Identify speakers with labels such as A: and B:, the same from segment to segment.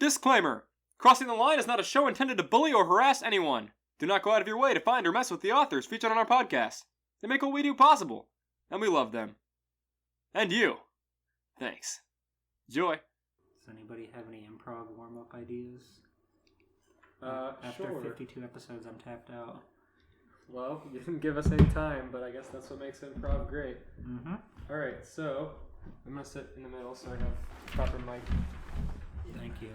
A: Disclaimer! Crossing the Line is not a show intended to bully or harass anyone. Do not go out of your way to find or mess with the authors featured on our podcast. They make what we do possible, and we love them. And you. Thanks. Enjoy.
B: Does anybody have any improv warm-up ideas?
C: After
B: After 52 episodes, I'm tapped out.
C: Well, you didn't give us any time, but I guess that's what makes improv great.
B: Mm-hmm.
C: Alright, so I'm going to sit in the middle so I have proper mic.
B: Thank you.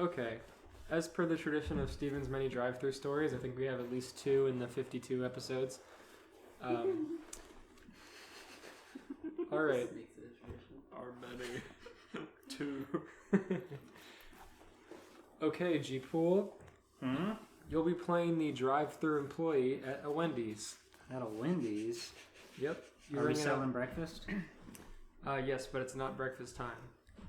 C: Okay. As per the tradition of Steven's many drive-through stories, I think we have at least 2 in the 52 episodes. Alright.
A: Our many. 2.
C: Okay, G-Pool.
B: Hmm?
C: You'll be playing the drive-through employee at a Wendy's.
B: At a Wendy's?
C: Yep.
B: Are we selling breakfast?
C: Yes, but it's not breakfast time.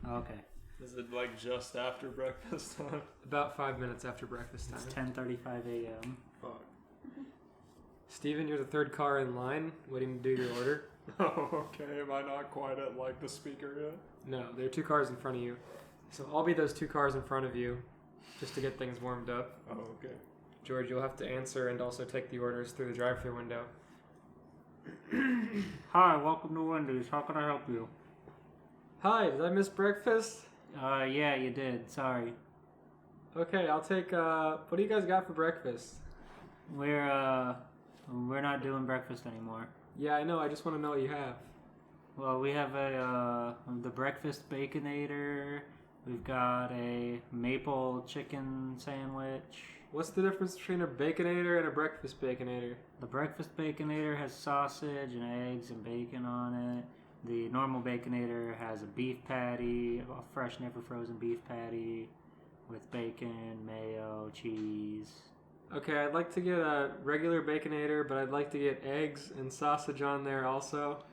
B: Okay.
A: Is it like just after breakfast time?
C: About 5 minutes after breakfast time.
B: It's 10:35 a.m.
A: Fuck.
C: Steven, you're the third car in line, waiting to do your order.
A: Oh, okay. Am I not quite at like the speaker yet?
C: No, there are 2 cars in front of you. So I'll be those 2 cars in front of you, just to get things warmed up.
A: Oh, okay.
C: George, you'll have to answer and also take the orders through the drive-thru window.
B: Hi, welcome to Wendy's. How can I help you?
C: Hi, did I miss breakfast?
B: Yeah, you did. Sorry.
C: Okay, I'll take, what do you guys got for breakfast?
B: We're not doing breakfast anymore.
C: Yeah, I know, I just want to know what you have.
B: Well, we have the breakfast baconator. We've got a maple chicken sandwich.
C: What's the difference between a baconator and a breakfast baconator?
B: The breakfast baconator has sausage and eggs and bacon on it. The normal baconator has a beef patty, a fresh, never frozen beef patty with bacon, mayo, cheese.
C: Okay, I'd like to get a regular baconator, but I'd like to get eggs and sausage on there also.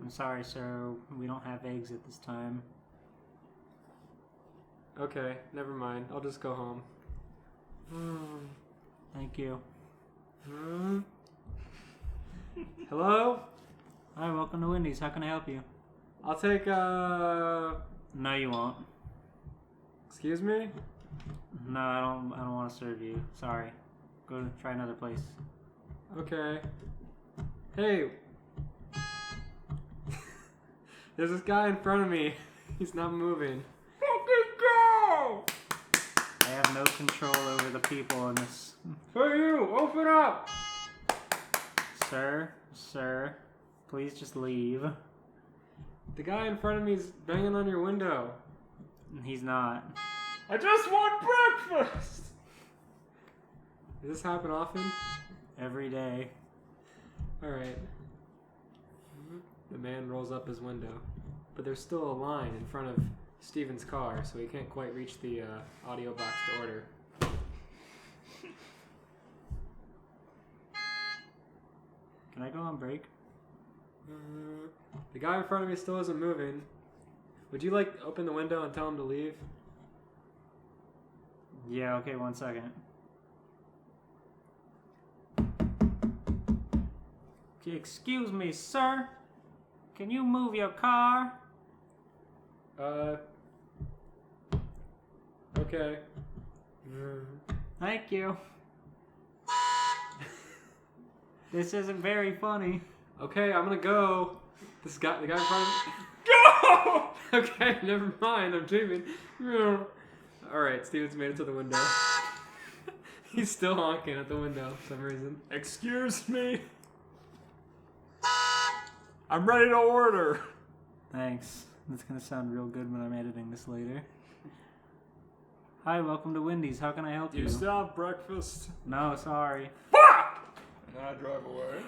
B: I'm sorry, sir. We don't have eggs at this time.
C: Okay, never mind. I'll just go home.
B: Thank you.
C: Hello?
B: Hi, welcome to Wendy's. How can I help you?
C: I'll take,
B: No, you won't.
C: Excuse me?
B: No, I don't want to serve you. Sorry. Go try another place.
C: Okay. Hey. There's this guy in front of me. He's not moving. Fucking go!
B: I have no control over the people in this.
C: Hey you, open up!
B: Sir, please just leave.
C: The guy in front of me is banging on your window.
B: He's not.
C: I just want breakfast! Does this happen often?
B: Every day.
C: Alright. The man rolls up his window. But there's still a line in front of Steven's car, so he can't quite reach the audio box to order.
B: Can I go on break?
C: The guy in front of me still isn't moving. Would you like to open the window and tell him to leave?
B: Yeah, okay, 1 second. Excuse me, sir. Can you move your car?
C: Okay.
B: Thank you. This isn't very funny.
C: Okay, I'm gonna go. The guy in front of me. Go! Okay, never mind. I'm dreaming. Alright, Steven's made it to the window. He's still honking at the window for some reason.
A: Excuse me. I'm ready to order.
B: Thanks. That's gonna sound real good when I'm editing this later. Hi, welcome to Wendy's. How can I help
A: Do
B: you?
A: you still have breakfast?
B: No, sorry.
A: Fuck! And I drive away.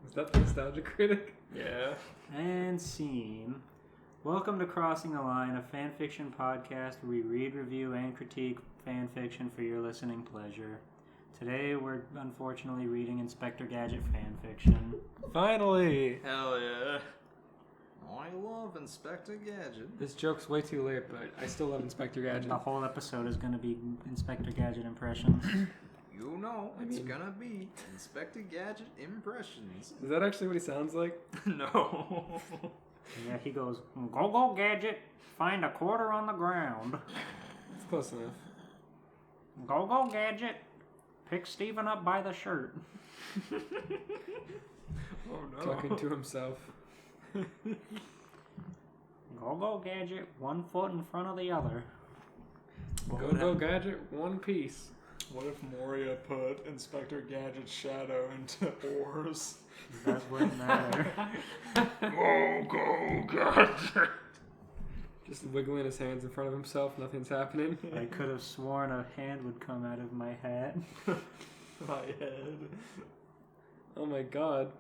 C: Is that the Nostalgia Critic?
A: Yeah.
B: And scene. Welcome to Crossing the Line, a fanfiction podcast where we read, review, and critique fanfiction for your listening pleasure. Today we're unfortunately reading Inspector Gadget fanfiction.
A: Finally!
D: Hell yeah. I love Inspector Gadget.
C: This joke's way too late, but I still love Inspector Gadget.
B: The whole episode is going to be Inspector Gadget impressions.
D: You know, it's gonna be Inspector Gadget impressions.
C: Is that actually what he sounds like?
D: No.
B: Yeah, he goes, go, Gadget, find a quarter on the ground.
C: It's close enough.
B: Go, Gadget, pick Steven up by the shirt.
A: Oh no.
C: Talking to himself.
B: Go, Gadget, 1 foot in front of the other.
C: Go, Gadget, one piece.
D: What if Moria put Inspector Gadget's shadow into oars?
B: That wouldn't matter.
D: Go, Gadget!
C: Just wiggling his hands in front of himself, nothing's happening.
B: I could have sworn a hand would come out of my hat.
D: My head.
C: Oh my god.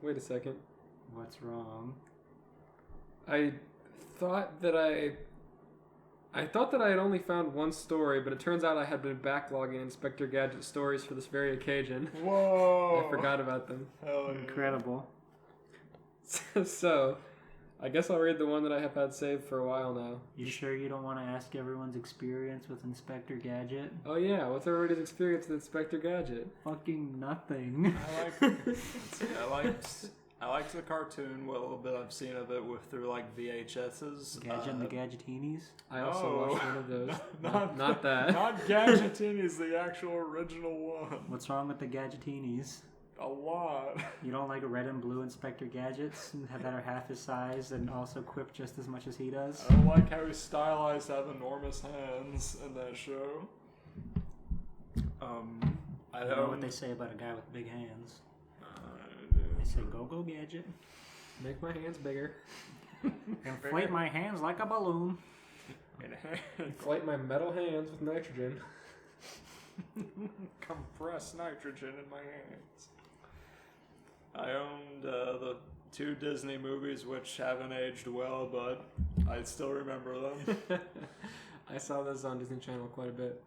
C: Wait a second.
B: What's wrong?
C: I thought that I had only found one story, but it turns out I had been backlogging Inspector Gadget stories for this very occasion.
D: Whoa!
C: I forgot about them.
D: Hell yeah.
B: Incredible.
C: So, I guess I'll read the one that I have had saved for a while now.
B: You sure you don't want to ask everyone's experience with Inspector Gadget?
C: Oh yeah, what's everybody's experience with Inspector Gadget?
B: Fucking nothing.
D: I liked the cartoon. What little bit I've seen of it through like VHSs.
B: Gadget and the Gadgetinis?
C: I also watched one of those. Not that.
D: Not Gadgetini's the actual original one.
B: What's wrong with the Gadgetinis?
D: A lot.
B: You don't like red and blue Inspector Gadgets that are half his size and also quip just as much as he does?
D: I don't like how he's stylized to have enormous hands in that show. I
B: You know what they say about a guy with big hands? They say, go, Gadget.
C: Make my hands bigger.
B: Inflate my hands like a balloon.
C: Inflate my metal hands with nitrogen.
D: Compress nitrogen in my hands. I owned the 2 Disney movies, which haven't aged well, but I still remember them.
C: I saw those on Disney Channel quite a bit.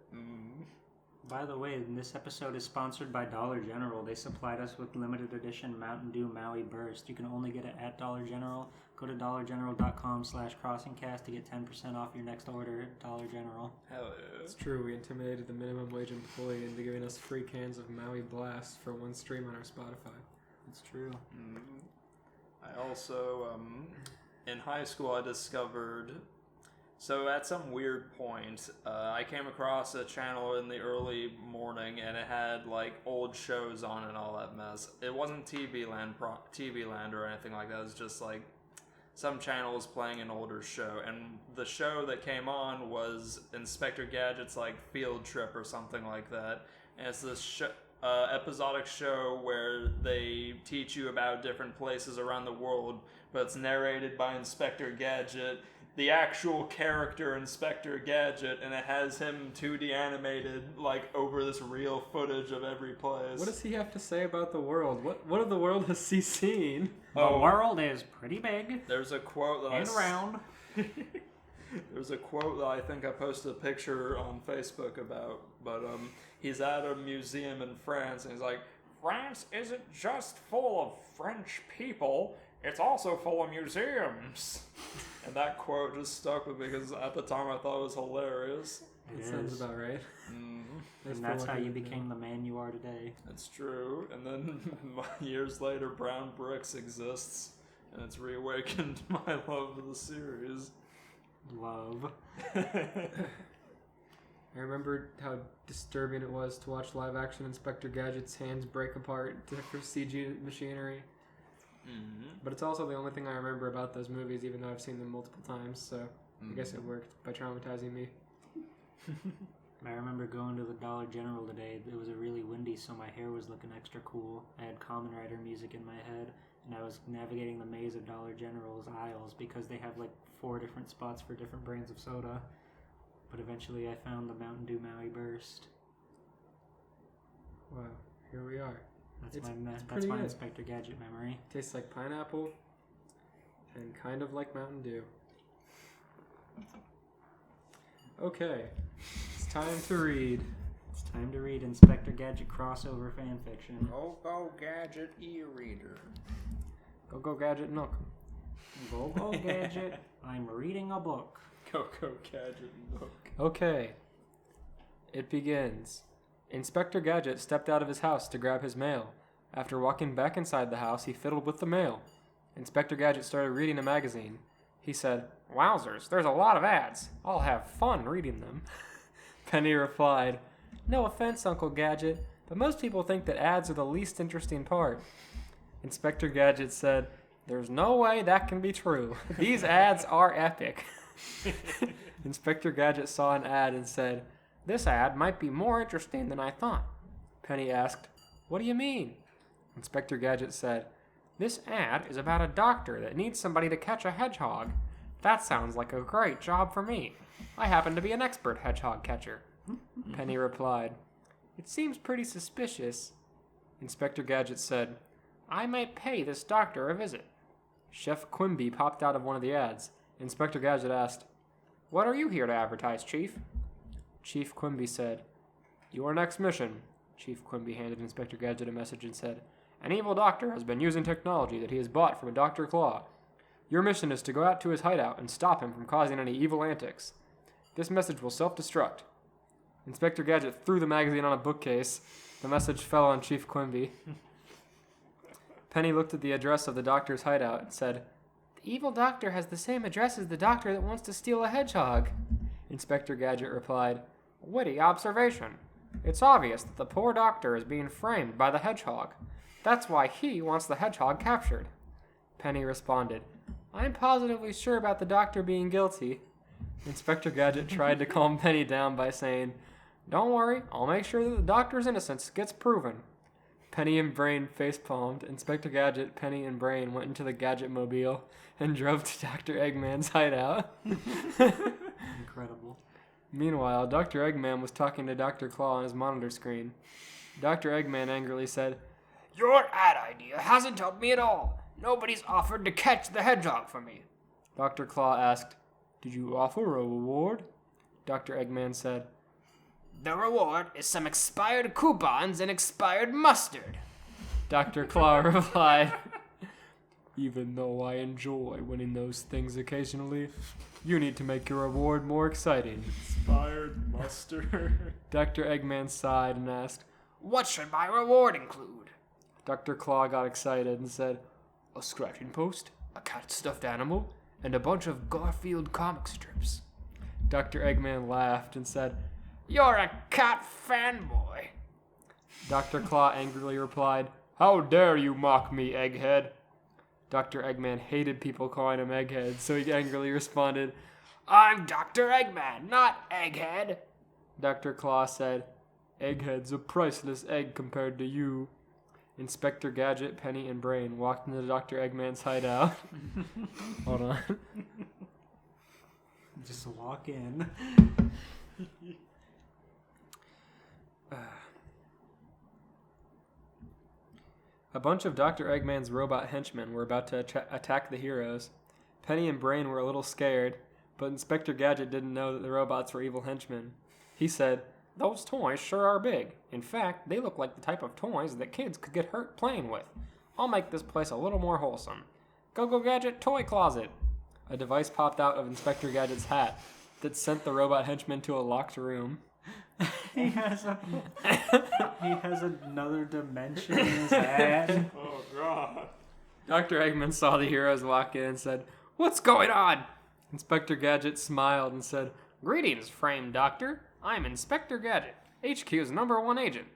B: By the way, this episode is sponsored by Dollar General. They supplied us with limited edition Mountain Dew Maui Burst. You can only get it at Dollar General. Go to dollargeneral.com/crossingcast to get 10% off your next order at Dollar General.
D: Hell yeah.
C: It's true, we intimidated the minimum wage employee into giving us free cans of Maui Blast for 1 stream on our Spotify.
B: It's true.
D: I also, in high school, I discovered... So at some weird point, I came across a channel in the early morning, and it had like old shows on and all that mess. It wasn't TV Land or anything like that. It was just like some channel was playing an older show, and the show that came on was Inspector Gadget's like Field Trip or something like that. And it's this episodic show where they teach you about different places around the world, but it's narrated by Inspector Gadget, the actual character Inspector Gadget, and it has him 2D animated like over this real footage of every place.
C: What does he have to say about the world? What of the world has he seen?
B: The world is pretty big
D: There's a quote that
B: and round.
D: There's a quote that I think I posted a picture on Facebook about, but he's at a museum in France, and he's like, France isn't just full of French people, it's also full of museums. And that quote just stuck with me because at the time I thought it was hilarious.
C: That sounds about right.
B: And that's how you became the man you are today.
D: That's true. And then years later, Brown Bricks exists, and it's reawakened my love of the series.
B: Love.
C: I remember how disturbing it was to watch live action Inspector Gadget's hands break apart for CG machinery. But it's also the only thing I remember about those movies, even though I've seen them multiple times, so I guess it worked by traumatizing me.
B: I remember going to the Dollar General today. It was a really windy, so my hair was looking extra cool. I had Kamen Rider music in my head, and I was navigating the maze of Dollar General's aisles because they have like 4 different spots for different brands of soda. But eventually I found the Mountain Dew Maui Burst.
C: Wow, here we are.
B: That's
C: pretty
B: my
C: good.
B: Inspector Gadget memory.
C: Tastes like pineapple and kind of like Mountain Dew. Okay, it's time to read.
B: It's time to read Inspector Gadget crossover fanfiction.
D: Loco Gadget e-reader.
C: Go Gadget Nook.
B: Go Gadget, I'm reading a book.
D: Loco Gadget book.
C: Okay, it begins. Inspector Gadget stepped out of his house to grab his mail. After walking back inside the house, he fiddled with the mail. Inspector Gadget started reading a magazine. He said, "Wowzers, there's a lot of ads. I'll have fun reading them." Penny replied, "No offense, Uncle Gadget, but most people think that ads are the least interesting part." Inspector Gadget said, "There's no way that can be true. These ads are epic." Inspector Gadget saw an ad and said, "This ad might be more interesting than I thought." Penny asked, "What do you mean?" Inspector Gadget said, "This ad is about a doctor that needs somebody to catch a hedgehog. That sounds like a great job for me. I happen to be an expert hedgehog catcher." Penny replied, "It seems pretty suspicious." Inspector Gadget said, "I might pay this doctor a visit." Chef Quimby popped out of one of the ads. Inspector Gadget asked, "What are you here to advertise, Chief?" Chief Quimby said, "Your next mission." Chief Quimby handed Inspector Gadget a message and said, "An evil doctor has been using technology that he has bought from a Dr. Claw. Your mission is to go out to his hideout and stop him from causing any evil antics. This message will self-destruct." Inspector Gadget threw the magazine on a bookcase. The message fell on Chief Quimby. Penny looked at the address of the doctor's hideout and said, "The evil doctor has the same address as the doctor that wants to steal a hedgehog." Inspector Gadget replied, "Witty observation. It's obvious that the poor doctor is being framed by the hedgehog. That's why he wants the hedgehog captured." Penny responded, "I'm positively sure about the doctor being guilty." Inspector Gadget tried to calm Penny down by saying, "Don't worry, I'll make sure that the doctor's innocence gets proven." Penny and Brain facepalmed. Inspector Gadget, Penny, and Brain went into the Gadget-mobile and drove to Dr. Eggman's hideout.
B: Incredible.
C: Meanwhile, Dr. Eggman was talking to Dr. Claw on his monitor screen. Dr. Eggman angrily said,
E: "Your ad idea hasn't helped me at all. Nobody's offered to catch the hedgehog for me."
C: Dr. Claw asked, "Did you offer a reward?" Dr. Eggman said,
E: "The reward is some expired coupons and expired mustard."
C: Dr. Claw replied, "Even though I enjoy winning those things occasionally, you need to make your reward more exciting."
D: Expired mustard.
C: Dr. Eggman sighed and asked,
E: "What should my reward include?"
C: Dr. Claw got excited and said, "A scratching post, a cat stuffed animal, and a bunch of Garfield comic strips." Dr. Eggman laughed and said,
E: "You're a cat fanboy."
C: Dr. Claw angrily replied, "How dare you mock me, Egghead?" Dr. Eggman hated people calling him Egghead, so he angrily responded,
E: "I'm Dr. Eggman, not Egghead."
C: Dr. Claw said, "Egghead's a priceless egg compared to you." Inspector Gadget, Penny, and Brain walked into Dr. Eggman's hideout. Hold on.
B: Just walk in.
C: A bunch of Dr. Eggman's robot henchmen were about to attack the heroes. Penny and Brain were a little scared, but Inspector Gadget didn't know that the robots were evil henchmen. He said, "Those toys sure are big. In fact, they look like the type of toys that kids could get hurt playing with. I'll make this place a little more wholesome. Go Gadget Toy Closet." A device popped out of Inspector Gadget's hat that sent the robot henchman to a locked room.
B: He has another dimension in his hat.
D: Oh, God.
C: Dr. Eggman saw the heroes walk in and said, "What's going on?" Inspector Gadget smiled and said, "Greetings, framed doctor. I'm Inspector Gadget, HQ's #1 agent.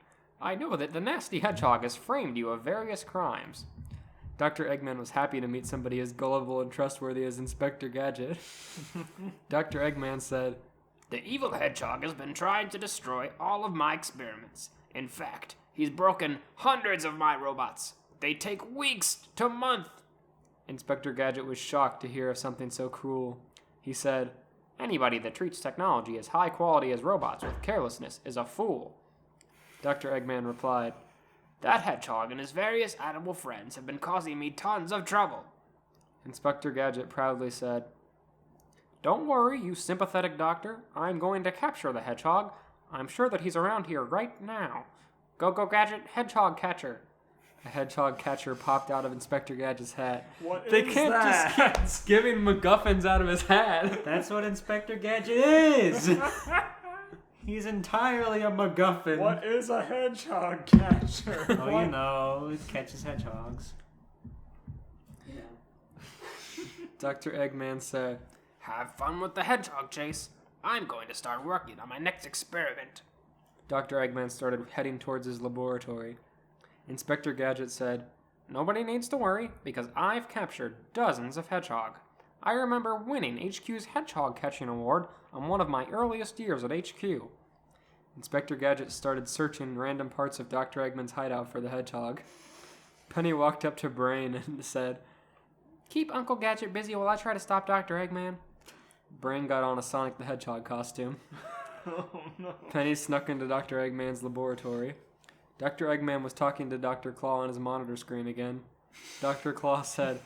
C: I know that the nasty hedgehog has framed you of various crimes." Dr. Eggman was happy to meet somebody as gullible and trustworthy as Inspector Gadget. Dr. Eggman said,
E: "The evil hedgehog has been trying to destroy all of my experiments. In fact, he's broken hundreds of my robots. They take weeks to months."
C: Inspector Gadget was shocked to hear of something so cruel. He said, "Anybody that treats technology as high quality as robots with carelessness is a fool." Dr. Eggman replied,
E: "That hedgehog and his various animal friends have been causing me tons of trouble."
C: Inspector Gadget proudly said, "Don't worry, you sympathetic doctor. I'm going to capture the hedgehog. I'm sure that he's around here right now. Go Gadget, hedgehog catcher." A hedgehog catcher popped out of Inspector Gadget's hat.
D: What
C: They
D: is
C: can't
D: that?
C: just keep giving MacGuffins out of his hat.
B: That's what Inspector Gadget is! He's entirely a MacGuffin.
D: What is a hedgehog catcher?
B: Oh, you know, it catches hedgehogs.
C: Dr. Eggman said,
E: Have fun with the hedgehog chase. I'm going to start working on my next experiment.
C: Dr. Eggman started heading towards his laboratory. Inspector Gadget said, Nobody needs to worry, because I've captured dozens of hedgehog. I remember winning HQ's Hedgehog Catching Award on one of my earliest years at HQ. Inspector Gadget started searching random parts of Dr. Eggman's hideout for the hedgehog. Penny walked up to Brain and said, Keep Uncle Gadget busy while I try to stop Dr. Eggman. Brain got on a Sonic the Hedgehog costume.
D: Oh no.
C: Penny snuck into Dr. Eggman's laboratory. Dr. Eggman was talking to Dr. Claw on his monitor screen again. Dr. Claw said,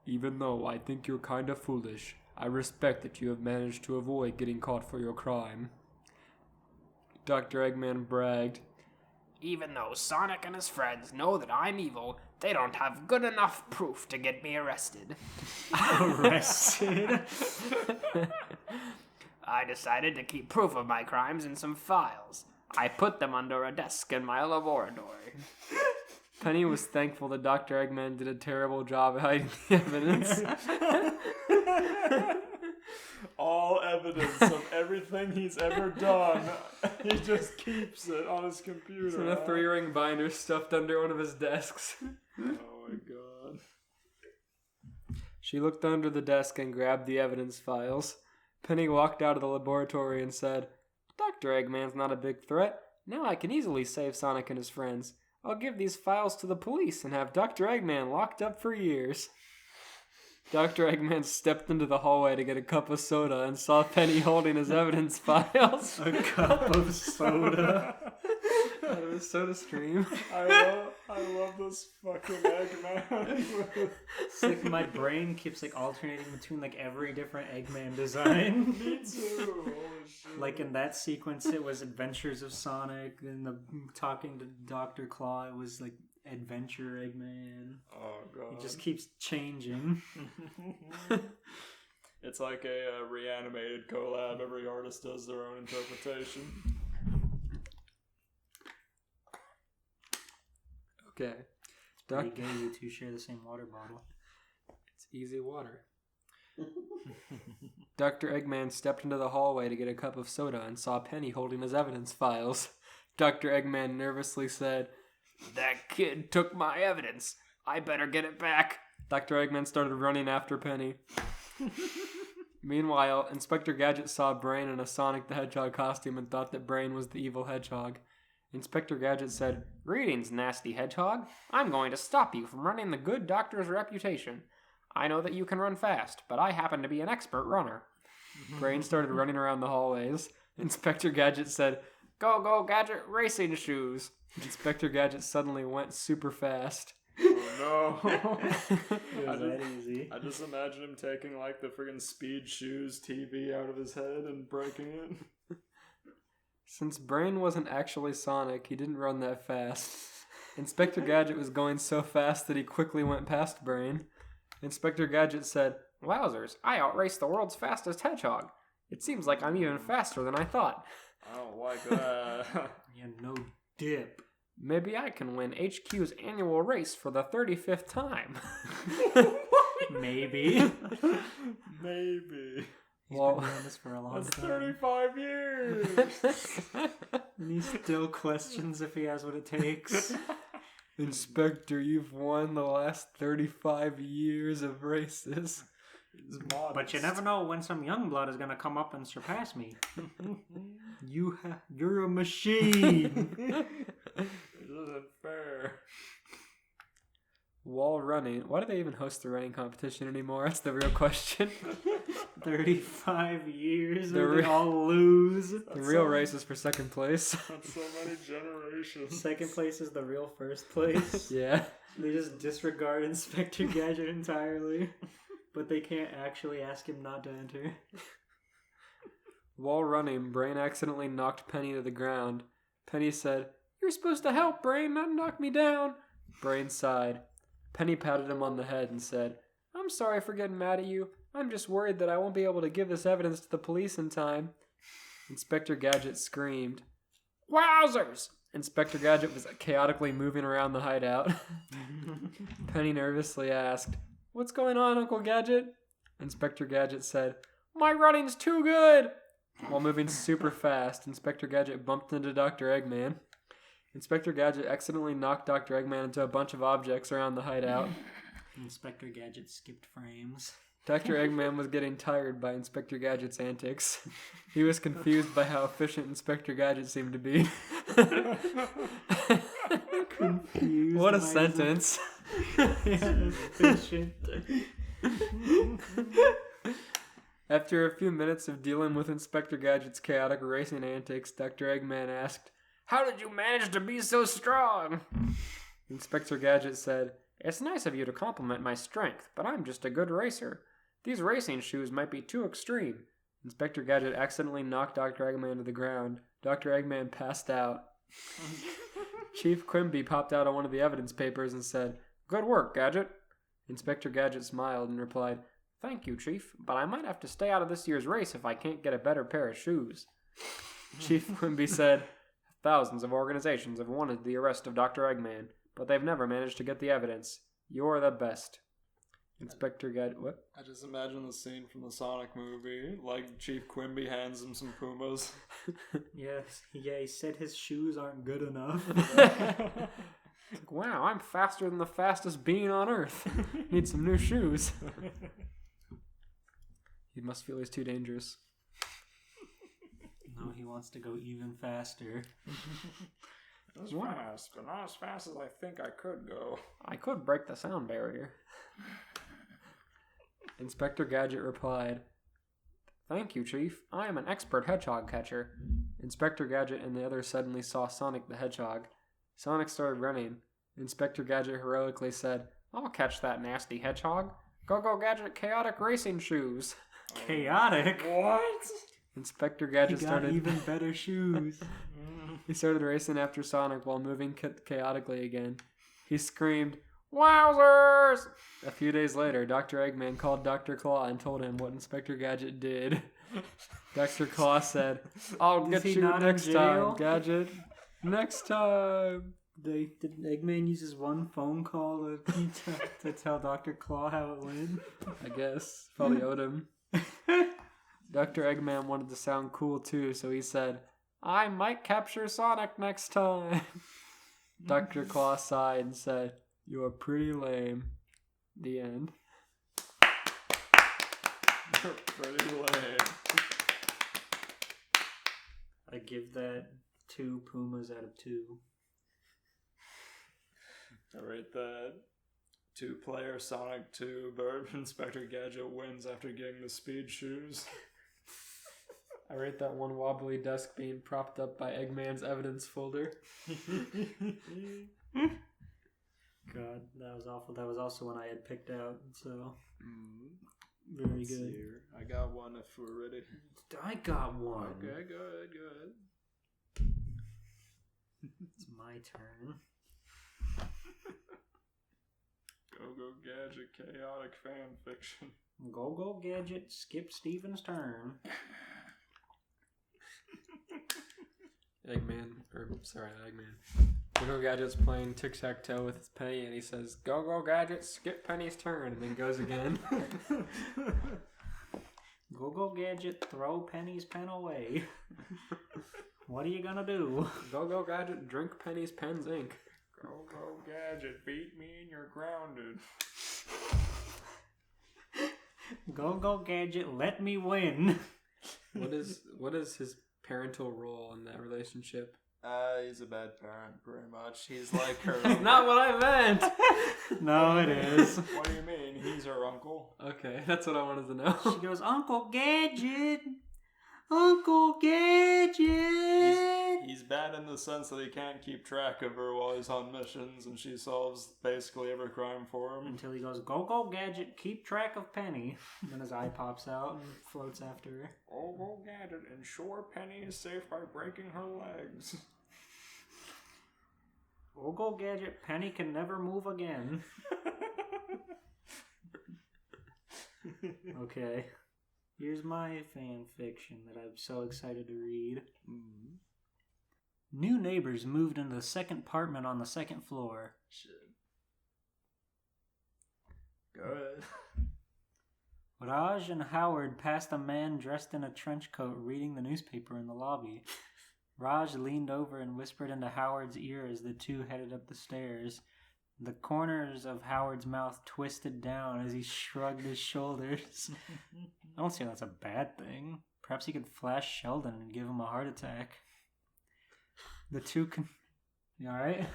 C: Even though I think you're kinda foolish, I respect that you have managed to avoid getting caught for your crime. Dr. Eggman bragged,
E: Even though Sonic and his friends know that I'm evil, they don't have good enough proof to get me arrested.
B: Arrested?
E: I decided to keep proof of my crimes in some files. I put them under a desk in my laboratory.
C: Penny was thankful that Dr. Eggman did a terrible job at hiding the evidence.
D: All evidence of everything he's ever done, he just keeps it on his computer.
C: It's in a 3-ring binder stuffed under one of his desks.
D: Oh my god.
C: She looked under the desk and grabbed the evidence files. Penny walked out of the laboratory and said, Dr. Eggman's not a big threat. Now I can easily save Sonic and his friends. I'll give these files to the police and have Dr. Eggman locked up for years. Dr. Eggman stepped into the hallway to get a cup of soda and saw Penny holding his evidence files.
B: A cup of soda.
C: Out of his soda stream.
D: I love this fucking Eggman.
B: It's like my brain keeps like alternating between like every different Eggman design.
D: Me too. Holy shit.
B: Like in that sequence, it was Adventures of Sonic. In the talking to Dr. Claw, it was like Adventure Eggman.
D: Oh god.
B: It just keeps changing.
D: It's like a reanimated collab. Every artist does their own interpretation.
C: Okay.
B: Pretty gay you two share the same water bottle.
C: It's easy water. Dr. Eggman stepped into the hallway to get a cup of soda and saw Penny holding his evidence files. Dr. Eggman nervously said,
E: That kid took my evidence. I better get it back.
C: Dr. Eggman started running after Penny. Meanwhile, Inspector Gadget saw Brain in a Sonic the Hedgehog costume and thought that Brain was the evil hedgehog. Inspector Gadget said, Greetings, nasty hedgehog. I'm going to stop you from running the good doctor's reputation. I know that you can run fast, but I happen to be an expert runner. Brain started running around the hallways. Inspector Gadget said, Go, go, Gadget, racing shoes. Inspector Gadget suddenly went super fast.
D: Oh no.
B: It was that easy.
D: I just imagine him taking like the friggin' Speed Shoes TV out of his head and breaking it.
C: Since Brain wasn't actually Sonic, he didn't run that fast. Inspector Gadget was going so fast that he quickly went past Brain. Inspector Gadget said, Wowzers, I outraced the world's fastest hedgehog. It seems like I'm even faster than I thought.
D: I don't like that.
B: Yeah, no dip.
C: Maybe I can win HQ's annual race for the 35th time.
B: Maybe.
D: Maybe.
B: He's
C: Well,
B: been doing this for a long
D: That's
B: time.
D: 35 years.
B: And he still questions if he has what it takes.
C: Inspector, you've won the last 35 years of races.
D: He's modest.
B: But you never know when some young blood is gonna come up and surpass me. You're a machine.
D: This isn't fair.
C: While running, why do they even host the running competition anymore? That's the real question.
B: 35 years
C: The
B: and they
C: re-
B: all lose.
C: The real race is for second place.
D: That's so many generations.
B: Second place is the real first place.
C: Yeah.
B: They just disregard Inspector Gadget entirely. But they can't actually ask him not to enter.
C: While running, Brain accidentally knocked Penny to the ground. Penny said, You're supposed to help, Brain, not knock me down. Brain sighed. Penny patted him on the head and said, I'm sorry for getting mad at you. I'm just worried that I won't be able to give this evidence to the police in time. Inspector Gadget screamed.
E: Wowzers!
C: Inspector Gadget was chaotically moving around the hideout. Penny nervously asked, What's going on, Uncle Gadget? Inspector Gadget said, "My running's too good!" While moving super fast, Inspector Gadget bumped into Dr. Eggman. Inspector Gadget accidentally knocked Dr. Eggman into a bunch of objects around the hideout.
B: Inspector Gadget skipped frames.
C: Dr. Eggman was getting tired by Inspector Gadget's antics. He was confused by how efficient Inspector Gadget seemed to be.
B: Confused.
C: What a sentence.
B: Efficient.
C: After a few minutes of dealing with Inspector Gadget's chaotic racing antics, Dr. Eggman asked,
E: How did you manage to be so strong?
C: Inspector Gadget said, It's nice of you to compliment my strength, but I'm just a good racer. These racing shoes might be too extreme. Inspector Gadget accidentally knocked Dr. Eggman to the ground. Dr. Eggman passed out. Chief Quimby popped out on one of the evidence papers and said, Good work, Gadget. Inspector Gadget smiled and replied, Thank you, Chief, but I might have to stay out of this year's race if I can't get a better pair of shoes. Chief Quimby said, Thousands of organizations have wanted the arrest of Dr. Eggman, but they've never managed to get the evidence. You're the best. Inspector Gadget, what?
D: I just imagine the scene from the Sonic movie, like Chief Quimby hands him some Pumas.
B: Yes, yeah, he said his shoes aren't good enough.
C: It's like, wow, I'm faster than the fastest being on Earth. Need some new shoes. He must feel he's too dangerous.
B: No, he wants to go even faster.
D: That's fast, but not as fast as I think I could go.
C: I could break the sound barrier. Inspector Gadget replied, Thank you, Chief. I am an expert hedgehog catcher. Inspector Gadget and the others suddenly saw Sonic the Hedgehog. Sonic started running. Inspector Gadget heroically said, I'll catch that nasty hedgehog. Go Gadget chaotic racing shoes.
B: Chaotic?
D: What?
C: Inspector
B: He
C: Gadget
B: got
C: started...
B: even better shoes.
C: He started racing after Sonic while moving chaotically again. He screamed, Wowzers! A few days later, Dr. Eggman called Dr. Claw and told him what Inspector Gadget did. Dr. Claw said, I'll get you next time, Gadget. Next time.
B: Did Eggman use his one phone call to tell Dr. Claw how it went?
C: I guess. Probably owed him. Dr. Eggman wanted to sound cool too, so he said, I might capture Sonic next time. Dr. Claw sighed and said, You're pretty lame. The end.
D: You're pretty lame.
B: I give that 2 Pumas out of 2.
D: I rate that 2-player Sonic 2, but Inspector Gadget wins after getting the speed shoes.
C: I rate that one wobbly desk being propped up by Eggman's evidence folder.
B: God, that was awful. That was also one I had picked out, so very
D: Let's
B: good.
D: see here. I got one if we're ready.
B: I got one.
D: Okay, good.
B: It's my turn.
D: Go Gadget, chaotic fan fiction.
B: Go Gadget, skip Steven's turn.
C: Eggman. Go Gadget's playing tic-tac-toe with his Penny, and he says, Go Gadget, skip Penny's turn, and then goes again.
B: Go Gadget, throw Penny's pen away. What are you gonna do?
C: Go Gadget, drink Penny's pen's ink.
D: Go Gadget, beat me and you're grounded.
B: Go Gadget, let me win.
C: What is his parental role in that relationship?
D: He's a bad parent, pretty much. He's like her.
C: That's not what I meant!
B: No, it is.
D: What do you mean? He's her uncle?
C: Okay, that's what I wanted to know.
B: She goes, Uncle Gadget! Uncle Gadget!
D: He's bad in the sense that he can't keep track of her while he's on missions, and she solves basically every crime for him.
B: Until he goes, Go Gadget, keep track of Penny. And then his eye pops out and floats after her.
D: Go Gadget, ensure Penny is safe by breaking her legs.
B: Go Gadget, Penny can never move again. Okay. Here's my fan fiction that I'm so excited to read. New neighbors moved into the second apartment on the second floor.
D: Shit. Good.
B: Raj and Howard passed a man dressed in a trench coat reading the newspaper in the lobby. Raj leaned over and whispered into Howard's ear as the two headed up the stairs. The corners of Howard's mouth twisted down as he shrugged his shoulders. I don't see how that's a bad thing. Perhaps he could flash Sheldon and give him a heart attack. The two You alright?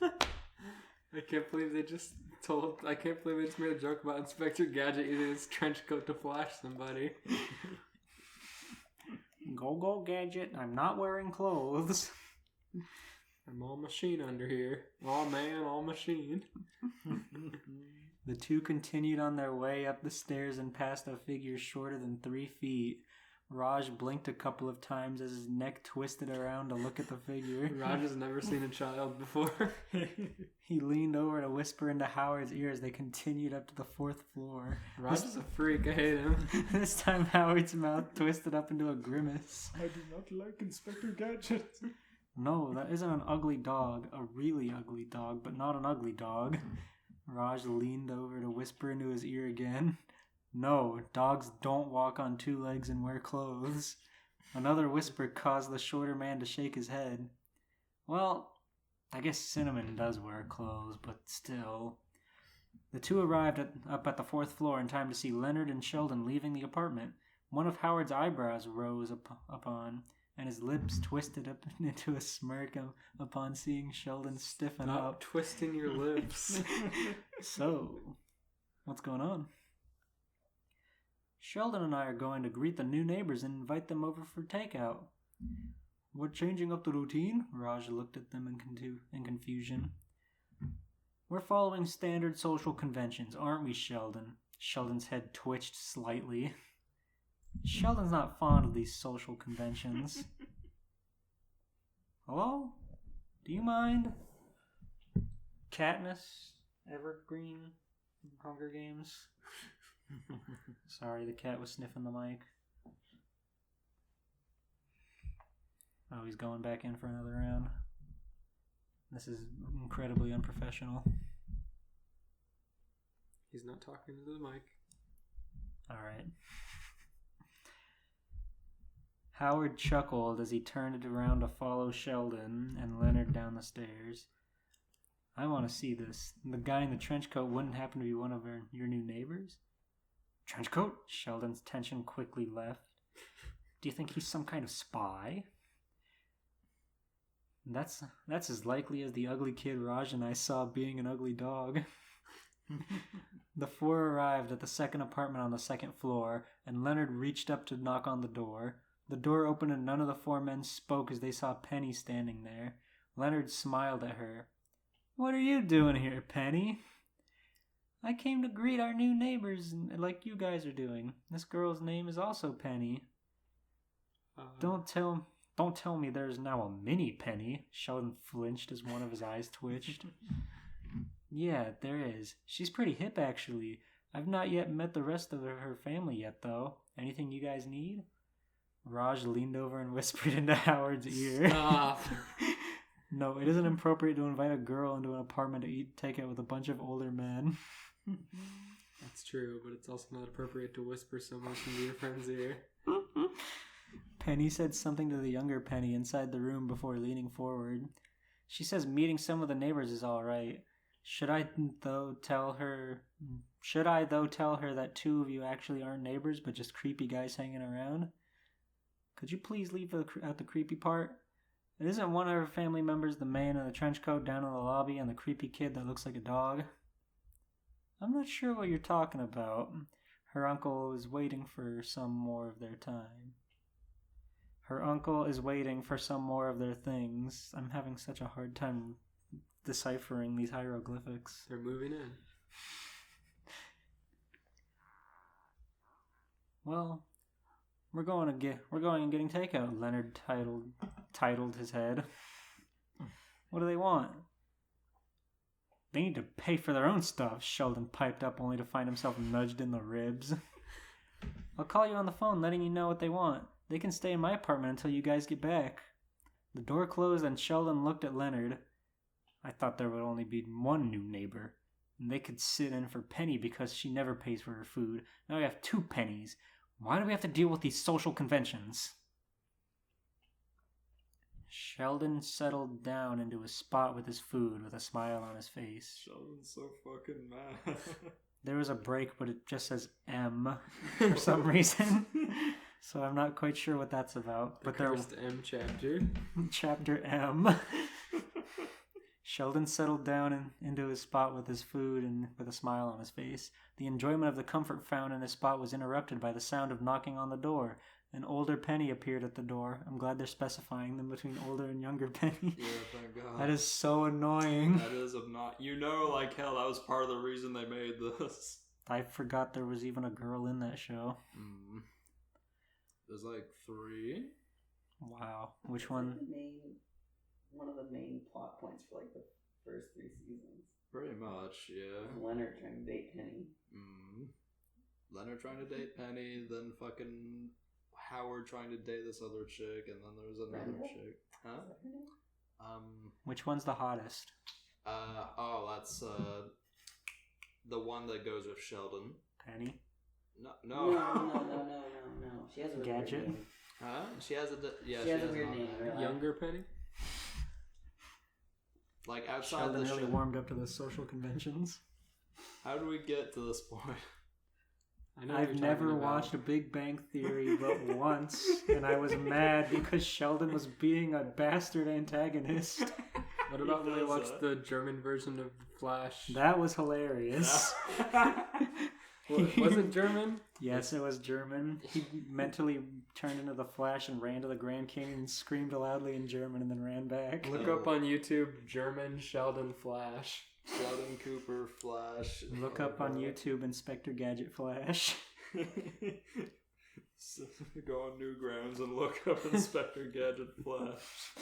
C: I can't believe they just made a joke about Inspector Gadget using his trench coat to flash somebody.
B: Go, Gadget. I'm not wearing clothes.
C: I'm all machine under here. All man, all machine.
B: The two continued on their way up the stairs and passed a figure shorter than 3 feet. Raj blinked a couple of times as his neck twisted around to look at the figure.
C: Raj has never seen a child before.
B: He leaned over to whisper into Howard's ear as they continued up to the 4th floor.
C: Raj is a freak. I hate him.
B: This time Howard's mouth twisted up into a grimace.
C: I do not like Inspector Gadget.
B: No, that isn't an ugly dog. A really ugly dog, but not an ugly dog. Raj leaned over to whisper into his ear again. No, dogs don't walk on 2 legs and wear clothes. Another whisper caused the shorter man to shake his head. Well, I guess Cinnamon does wear clothes, but still. The two arrived up at the 4th floor in time to see Leonard and Sheldon leaving the apartment. One of Howard's eyebrows rose upon, and his lips twisted up into a smirk upon seeing Sheldon stiffen
C: Stop
B: up.
C: twisting your lips.
B: So, what's going on? Sheldon and I are going to greet the new neighbors and invite them over for takeout. We're changing up the routine? Raj looked at them in confusion. We're following standard social conventions, aren't we, Sheldon? Sheldon's head twitched slightly. Sheldon's not fond of these social conventions. Hello? Do you mind? Katniss Evergreen Hunger Games? Sorry, the cat was sniffing the mic. Oh, he's going back in for another round. This is incredibly unprofessional.
C: He's not talking to the mic.
B: Alright. Howard chuckled as he turned around to follow Sheldon and Leonard down the stairs. I want to see this. The guy in the trench coat wouldn't happen to be one of your new neighbors? Trench coat? Sheldon's tension quickly left. Do you think he's some kind of spy? That's as likely as the ugly kid Raj and I saw being an ugly dog. The 4 arrived at the 2nd apartment on the 2nd floor, and Leonard reached up to knock on the door. The door opened and none of the 4 men spoke as they saw Penny standing there. Leonard smiled at her. What are you doing here, Penny? I came to greet our new neighbors like you guys are doing. This girl's name is also Penny. Don't tell me there's now a mini Penny. Sheldon flinched as one of his eyes twitched. Yeah, there is. She's pretty hip, actually. I've not yet met the rest of her family yet, though. Anything you guys need? Raj leaned over and whispered into Howard's ear.
C: Stop.
B: No, it isn't appropriate to invite a girl into an apartment to eat takeout with a bunch of older men.
C: That's true, but it's also not appropriate to whisper so much into your friend's ear.
B: Penny said something to the younger Penny inside the room before leaning forward. She says meeting some of the neighbors is all right. Should I though tell her that 2 of you actually aren't neighbors but just creepy guys hanging around? Could you please leave out the creepy part? It isn't one of her family members the man in the trench coat down in the lobby and the creepy kid that looks like a dog? I'm not sure what you're talking about. Her uncle is waiting for some more of their time. Her uncle is waiting for some more of their things. I'm having such a hard time deciphering these hieroglyphics.
C: They're moving in.
B: Well, we're going and getting takeout. Leonard titled his head. What do they want? They need to pay for their own stuff. Sheldon piped up, only to find himself nudged in the ribs. I'll call you on the phone, letting you know what they want. They can stay in my apartment until you guys get back. The door closed and Sheldon looked at Leonard. I thought there would only be one new neighbor. And they could sit in for Penny because she never pays for her food. Now we have 2 pennies. Why do we have to deal with these social conventions? Sheldon settled down into his spot with his food with a smile on his face.
D: Sheldon's so fucking mad.
B: There was a break, but it just says M for some reason. So I'm not quite sure what that's about.
C: The first M chapter.
B: Chapter M. Sheldon settled down into his spot with his food and with a smile on his face. The enjoyment of the comfort found in his spot was interrupted by the sound of knocking on the door. An older Penny appeared at the door. I'm glad they're specifying them between older and younger Penny.
D: Yeah, thank God.
B: That is so annoying.
D: That is not. You know, like hell, that was part of the reason they made this.
B: I forgot there was even a girl in that show.
D: There's like 3.
B: Wow. Which
F: It's
B: one?
F: like one of the main plot points for like the first 3 seasons.
D: Pretty much, yeah.
F: Leonard trying to date Penny.
D: Leonard trying to date Penny, then fucking Howard trying to date this other chick, and then there was another
F: Brenda?
D: chick. Huh?
F: Is that her name?
B: Which one's the hottest?
D: That's the one that goes with Sheldon.
B: Penny?
D: No.
F: No. She has a really
B: Gadget?
F: weird name.
D: Huh? She has a
F: She has a weird name. Really.
C: Younger Penny?
D: Like outside
B: Sheldon
D: the
B: really
D: show.
B: warmed up to the social conventions.
D: How do we get to this point?
C: I know what
B: I've
C: you're
B: never
C: talking about.
B: watched a Big Bang Theory but once, and I was mad because Sheldon was being a bastard antagonist.
C: What about when we
D: does
C: watched
D: that?
C: the German version of Flash?
B: That was hilarious.
C: Was it German?
B: Yes, it was German. He mentally turned into the Flash and ran to the Grand Canyon and screamed loudly in German and then ran back.
C: Look up on YouTube German Sheldon Flash.
D: Sheldon Cooper Flash.
B: Look up on YouTube Inspector Gadget Flash.
D: Go on Newgrounds and look up Inspector Gadget Flash.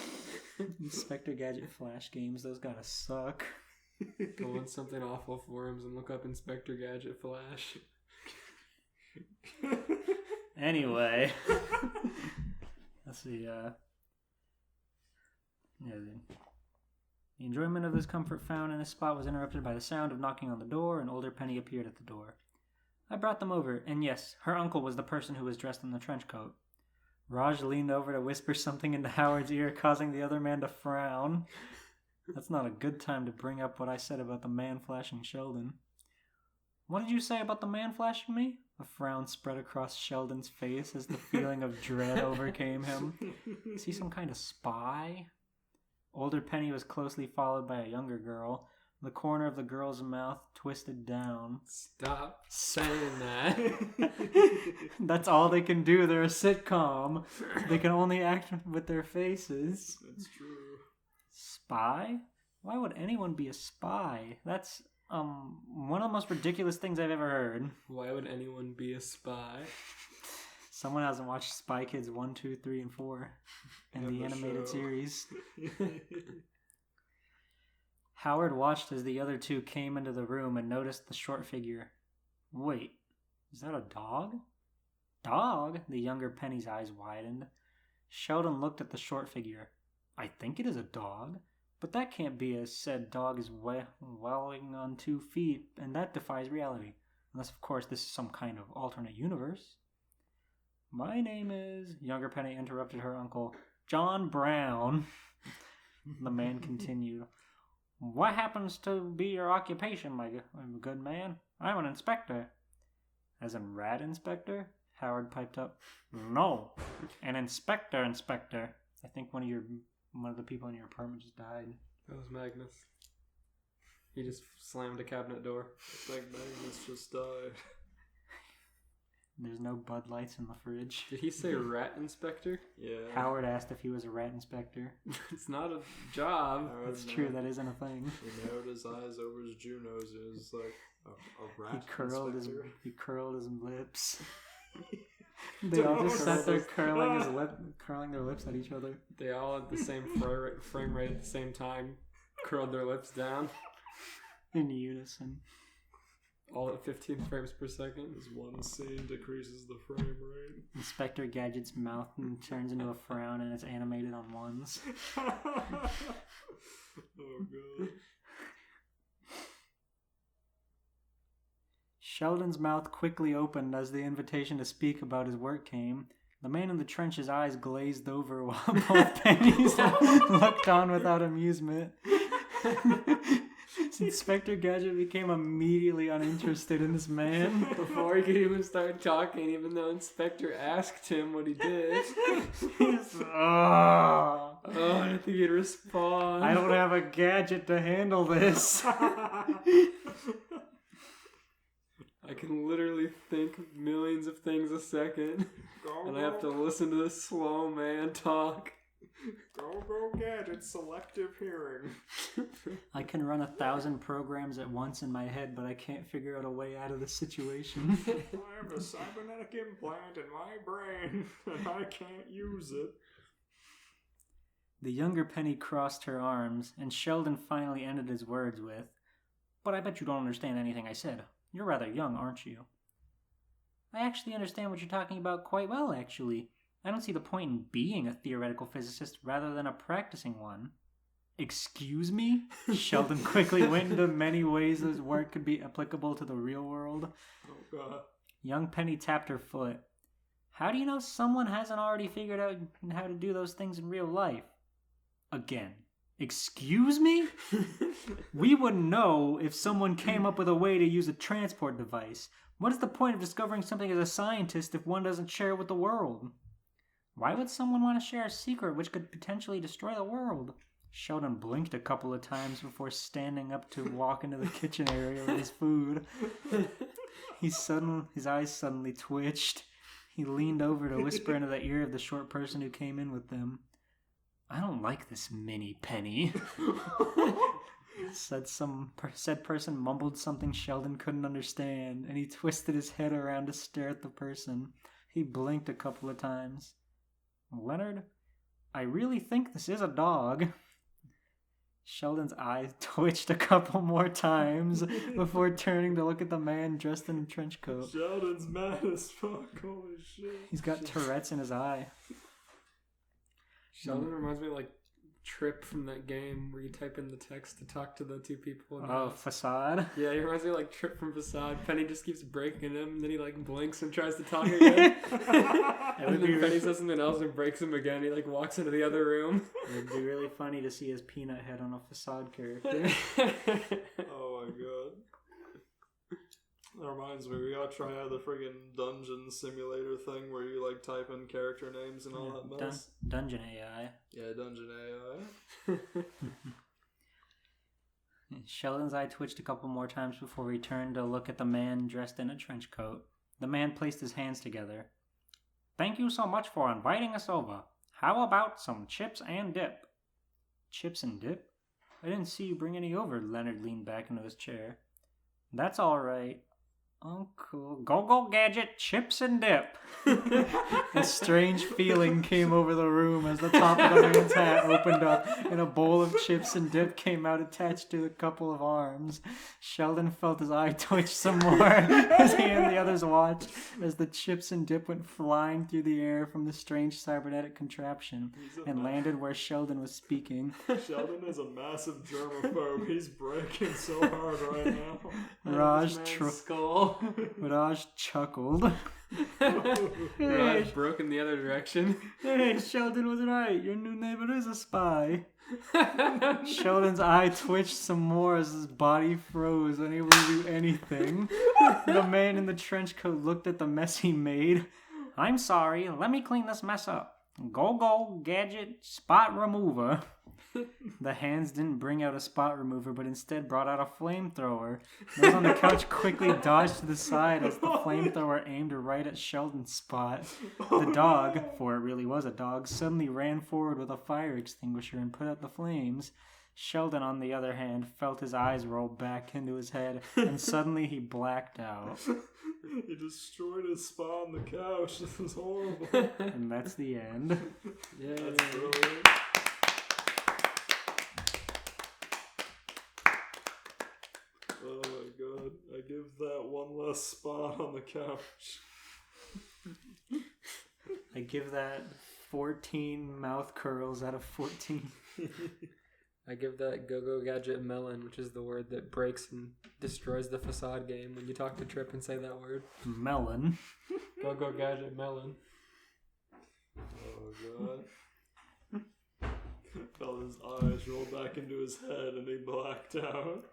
B: Inspector Gadget Flash games, those gotta suck.
C: Go on Something Awful forums and look up Inspector Gadget Flash.
B: Anyway. Let's see, The enjoyment of this comfort found in his spot was interrupted by the sound of knocking on the door, and older Penny appeared at the door. I brought them over, and yes, her uncle was the person who was dressed in the trench coat. Raj leaned over to whisper something into Howard's ear, causing the other man to frown. That's not a good time to bring up what I said about the man flashing Sheldon. What did you say about the man flashing me? A frown spread across Sheldon's face as the feeling of dread overcame him. Is he some kind of spy? Older Penny was closely followed by a younger girl. The corner of the girl's mouth twisted down.
C: Stop saying that.
B: That's all they can do. They're a sitcom. They can only act with their faces.
D: That's true.
B: Spy? Why would anyone be a spy? That's one of the most ridiculous things I've ever heard.
C: Why would anyone be a spy?
B: Someone hasn't watched Spy Kids 1, 2, 3, and 4 and the animated
D: show.
B: series. Howard watched as the other two came into the room and noticed the short figure. Wait, is that a dog? Dog? The younger Penny's eyes widened. Sheldon looked at the short figure. I think it is a dog, but that can't be, as said dog is welling on 2 feet, and that defies reality. Unless, of course, this is some kind of alternate universe. My name is... Younger Penny interrupted her uncle. John Brown. The man continued. What happens to be your occupation, my good man? I'm an inspector. As in rat inspector? Howard piped up. No, an inspector. I think one of the people in your apartment just died.
C: That was Magnus. He just slammed a cabinet door.
D: I think Magnus just died.
B: There's no Bud Lights in the fridge.
C: Did he say rat inspector?
D: Yeah.
B: Howard asked if he was a rat inspector.
C: It's not a job.
B: It's true, that isn't a thing.
D: He narrowed his eyes over his Jew nose. It was like a rat
B: He
D: inspector.
B: curled his lips. They all just sat there curling their lips at each other.
C: They all at the same frame rate at the same time curled their lips down.
B: In unison.
C: All at 15 frames per second.
D: This one scene decreases the frame rate.
B: Inspector Gadget's mouth turns into a frown and it's animated on ones.
D: Oh god.
B: Sheldon's mouth quickly opened as the invitation to speak about his work came. The man in the trench's eyes glazed over while both pennies looked on without amusement. Inspector Gadget became immediately uninterested in this man.
C: Before he could even start talking, even though Inspector asked him what he did. I didn't think he'd respond.
B: I don't have a gadget to handle this.
C: I can literally think millions of things a second. And I have to listen to this slow man talk.
D: Go, Gadget, selective hearing.
B: I can run 1,000 programs at once in my head, but I can't figure out a way out of the situation.
D: I have a cybernetic implant in my brain, and I can't use it.
B: The younger Penny crossed her arms, and Sheldon finally ended his words with, "But I bet you don't understand anything I said. You're rather young, aren't you?" "I actually understand what you're talking about quite well, actually. I don't see the point in being a theoretical physicist rather than a practicing one." "Excuse me?" Sheldon quickly went into many ways his work could be applicable to the real world.
D: Oh, God.
B: Young Penny tapped her foot. "How do you know someone hasn't already figured out how to do those things in real life?" Again. "Excuse me?" "We wouldn't know if someone came up with a way to use a transport device. What is the point of discovering something as a scientist if one doesn't share it with the world?" "Why would someone want to share a secret which could potentially destroy the world?" Sheldon blinked a couple of times before standing up to walk into the kitchen area with his food. His eyes suddenly twitched. He leaned over to whisper into the ear of the short person who came in with them. "I don't like this mini Penny." Said person mumbled something Sheldon couldn't understand, and he twisted his head around to stare at the person. He blinked a couple of times. "Leonard, I really think this is a dog." Sheldon's eyes twitched a couple more times before turning to look at the man dressed in a trench coat.
D: Sheldon's mad as fuck, holy shit.
B: He's got Tourette's in his eye.
C: Sheldon reminds me of like Trip from that game where you type in the text to talk to the two people. In the house.
B: Facade?
C: Yeah, he reminds me of like Trip from Facade. Penny just keeps breaking him, and then he like blinks and tries to talk again. And then Penny says something else and breaks him again. He like walks into the other room.
B: It'd be really funny to see his peanut head on a Facade character.
D: Oh my god. That reminds me, we gotta try out the friggin' dungeon simulator thing where you like type in character names and all that mess.
B: Dungeon AI.
D: Yeah, dungeon AI.
B: Sheldon's eye twitched a couple more times before he turned to look at the man dressed in a trench coat. The man placed his hands together. "Thank you so much for inviting us over. How about some chips and dip?" "Chips and dip? I didn't see you bring any over." Leonard leaned back into his chair. "That's all right. Oh, cool. Go, Gadget, chips and dip." A strange feeling came over the room as the top of the man's hat opened up and a bowl of chips and dip came out attached to a couple of arms. Sheldon felt his eye twitch some more as he and the others watched as the chips and dip went flying through the air from the strange cybernetic contraption and landed where Sheldon was speaking.
D: Sheldon is a massive germaphobe. He's breaking so hard right now.
B: Raj chuckled.
C: Raj broke in the other direction.
B: "Hey, Sheldon was right. Your new neighbor is a spy." Sheldon's eye twitched some more as his body froze, unable to do anything. The man in the trench coat looked at the mess he made. "I'm sorry. Let me clean this mess up. Go, Gadget, spot remover." The hands didn't bring out a spot remover, but instead brought out a flamethrower. Those on the couch quickly dodged to the side as the flamethrower aimed right at Sheldon's spot. The dog, for it really was a dog, suddenly ran forward with a fire extinguisher and put out the flames. Sheldon, on the other hand, felt his eyes roll back into his head, and suddenly he blacked out.
D: He destroyed his spot on the couch. This is horrible.
B: And that's the end.
C: Yeah,
D: That's brilliant. Oh my god, I give that one less spot on the couch.
B: I give that 14 mouth curls out of 14.
C: I give that Go-Go Gadget melon, which is the word that breaks and destroys the facade game when you talk to Trip and say that word.
B: Melon.
C: Go-Go Gadget melon.
D: Oh god. Felt his eyes roll back into his head and he blacked out.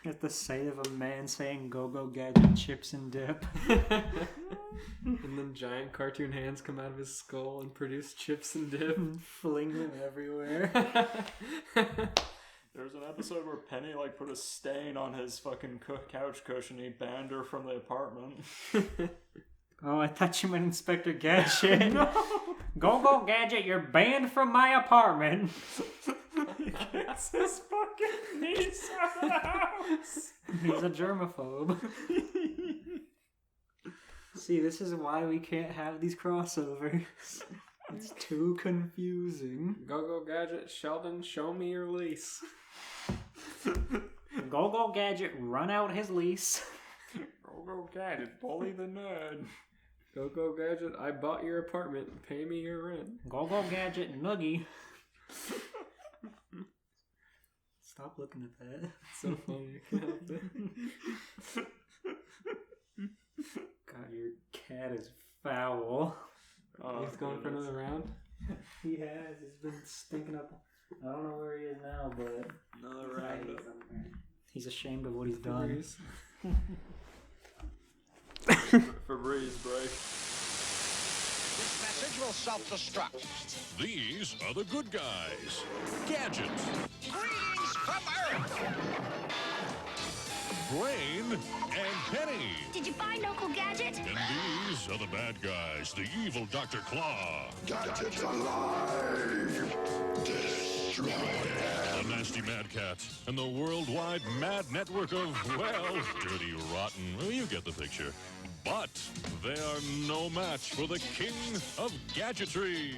B: At the sight of a man saying "Go-Go Gadget chips and dip."
C: And then giant cartoon hands come out of his skull and produce chips and dip.
B: Fling them everywhere.
D: There was an episode where Penny like put a stain on his fucking couch cushion and he banned her from the apartment.
B: Oh, I thought you meant Inspector Gadget. No. Go-Go Gadget, you're banned from my apartment.
D: He gets his fucking niece out of the house.
B: He's a germaphobe. See, this is why we can't have these crossovers. It's too confusing.
C: Go-Go Gadget, Sheldon, show me your lease.
B: Go-Go Gadget, run out his lease.
D: Go-Go Gadget, bully the nerd.
C: Go-Go Gadget, I bought your apartment. Pay me your rent.
B: Go-Go Gadget, Noogie. Stop looking at that.
C: It's so funny. I can't help it.
B: God, your cat is foul.
D: Oh,
C: He's going for another round?
B: He has. He's been stinking up. I don't know where he is now, but
D: Another round of
B: he's ashamed of what he's done.
D: Febreze break.
G: This message will self-destruct.
H: These are the good guys. Gadget,
G: Greetings from Earth!
H: Brain, and Penny.
I: Did you find Loco Gadget?
H: And these are the bad guys, the evil Dr. Claw.
J: Gadget's alive! Destroy him!
H: The nasty Mad Cat, and the worldwide mad network of, well, dirty, rotten, well, you get the picture. But they are no match for the king of gadgetry.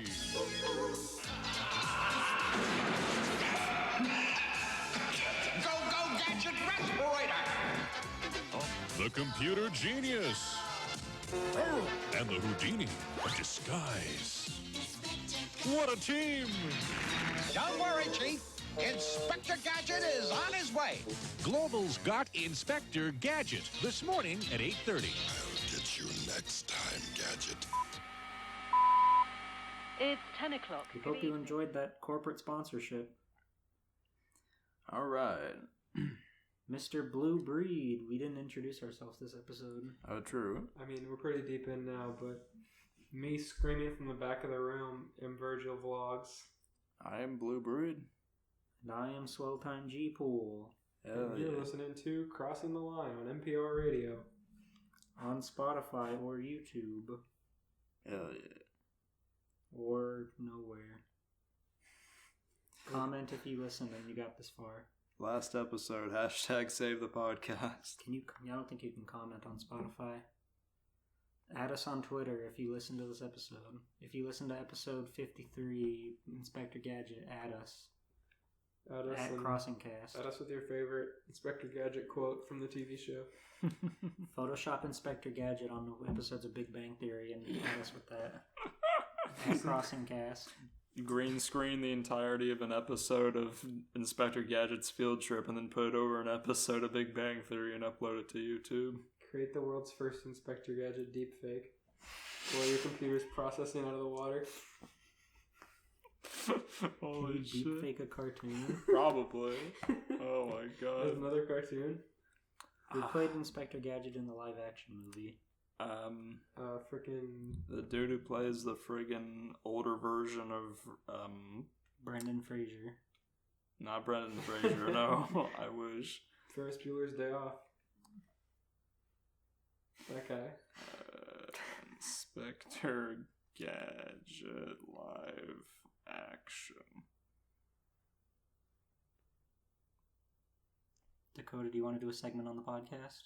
G: Go-Go Gadget Respirator!
H: The computer genius. And the Houdini of disguise. What a team!
G: Don't worry, Chief. Inspector Gadget is on his way.
K: Global's got Inspector Gadget this morning at 8:30.
J: I'll get you next time, Gadget.
L: It's 10 o'clock.
B: We hope you enjoyed that corporate sponsorship.
D: Alright.
B: Mr. Blue Breed. We didn't introduce ourselves this episode.
D: Oh, true.
C: I mean, we're pretty deep in now, but me screaming from the back of the room in Virgil Vlogs.
D: I am Blue Brood.
B: And I am Swell Time G Pool.
C: And you're listening to Crossing the Line on NPR Radio.
B: On Spotify or YouTube.
D: Hell yeah.
B: Or nowhere. Comment if you listened and you got this far.
D: Last episode, hashtag save the podcast.
B: Can you? I don't think you can comment on Spotify. Add us on Twitter if you listen to this episode. If you listen to episode 53, Inspector Gadget, add us.
C: Add us
B: At
C: and-
B: CrossingCast.
C: Add us with your favorite Inspector Gadget quote from the TV show.
B: Photoshop Inspector Gadget on the episodes of Big Bang Theory and add us with that. At CrossingCast.
D: Green screen the entirety of an episode of Inspector Gadget's Field Trip and then put it over an episode of Big Bang Theory and upload it to YouTube.
C: Create the world's first Inspector Gadget deepfake. While your computer's processing out of the water.
D: Holy
B: Can you
D: shit.
B: deepfake a cartoon?
D: Probably. Oh my
C: There's
D: god.
C: another cartoon.
B: We played Inspector Gadget in the live action movie.
C: Freaking
D: The dude who plays the friggin' older version of,
B: Brendan Fraser.
D: not Brendan Fraser, no, I wish.
C: Ferris Bueller's Day Off. That guy.
D: Inspector Gadget live action.
B: Dakota, do you want to do a segment on the podcast?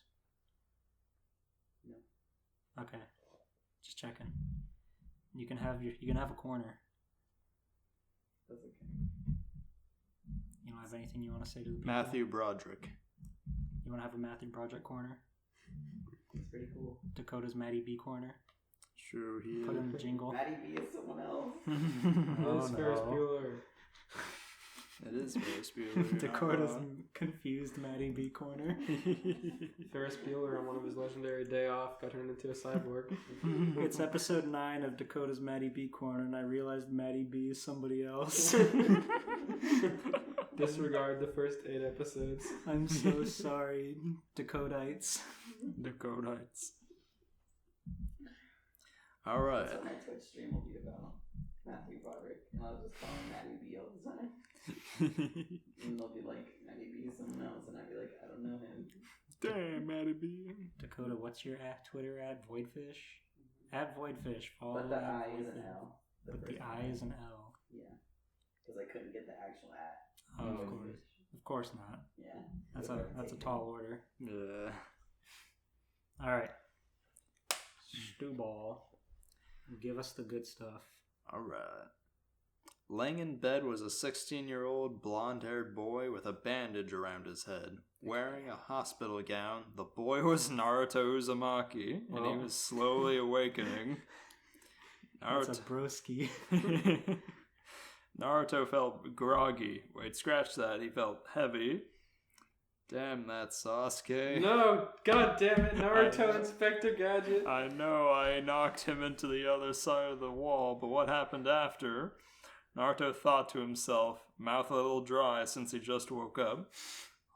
F: No.
B: Okay. Just checking. You can have a corner.
F: That's okay.
B: You don't have anything you want to say to the people?
D: Matthew Broderick.
B: You want to have a Matthew Project corner?
F: It's pretty cool.
B: Dakota's Maddie B corner.
D: Sure, he
B: Put in the jingle.
F: Maddie B is someone else.
C: It's Ferris Bueller.
D: It is Ferris Bueller.
B: Dakota's confused Maddie B corner.
C: Ferris Bueller on one of his legendary day off got turned into a cyborg.
B: It's episode 9 of Dakota's Maddie B corner, and I realized Maddie B is somebody else.
C: Disregard the first 8 episodes.
B: I'm so sorry, Dakotites.
D: Dakotites. Alright.
F: That's what my Twitch stream will be about. Matthew Broderick, and I'll just call him Maddie B all the time. And they'll be like, Maddie B is someone else, and I'll be like, I don't know him.
D: Damn, Maddie B.
B: Dakota, what's your Twitter at? Voidfish? At Voidfish. Follow
F: But the I
B: Voidfish.
F: is an L.
B: But the I is an L.
F: Yeah. Because I couldn't get the actual at.
B: Oh, of course. Of course not.
F: Yeah.
B: That's a tall order.
D: Yeah.
B: Alright. Stew ball. Give us the good stuff.
D: Alright. Laying in bed was a 16-year-old blonde-haired boy with a bandage around his head. Wearing a hospital gown, the boy was Naruto Uzumaki, and he was slowly awakening.
B: That's a broski.
D: Naruto felt groggy. Wait, scratch that. He felt heavy. Damn that Sasuke.
C: No, god damn it, Naruto Inspector Gadget.
D: I know, I knocked him into the other side of the wall, but what happened after? Naruto thought to himself, mouth a little dry since he just woke up.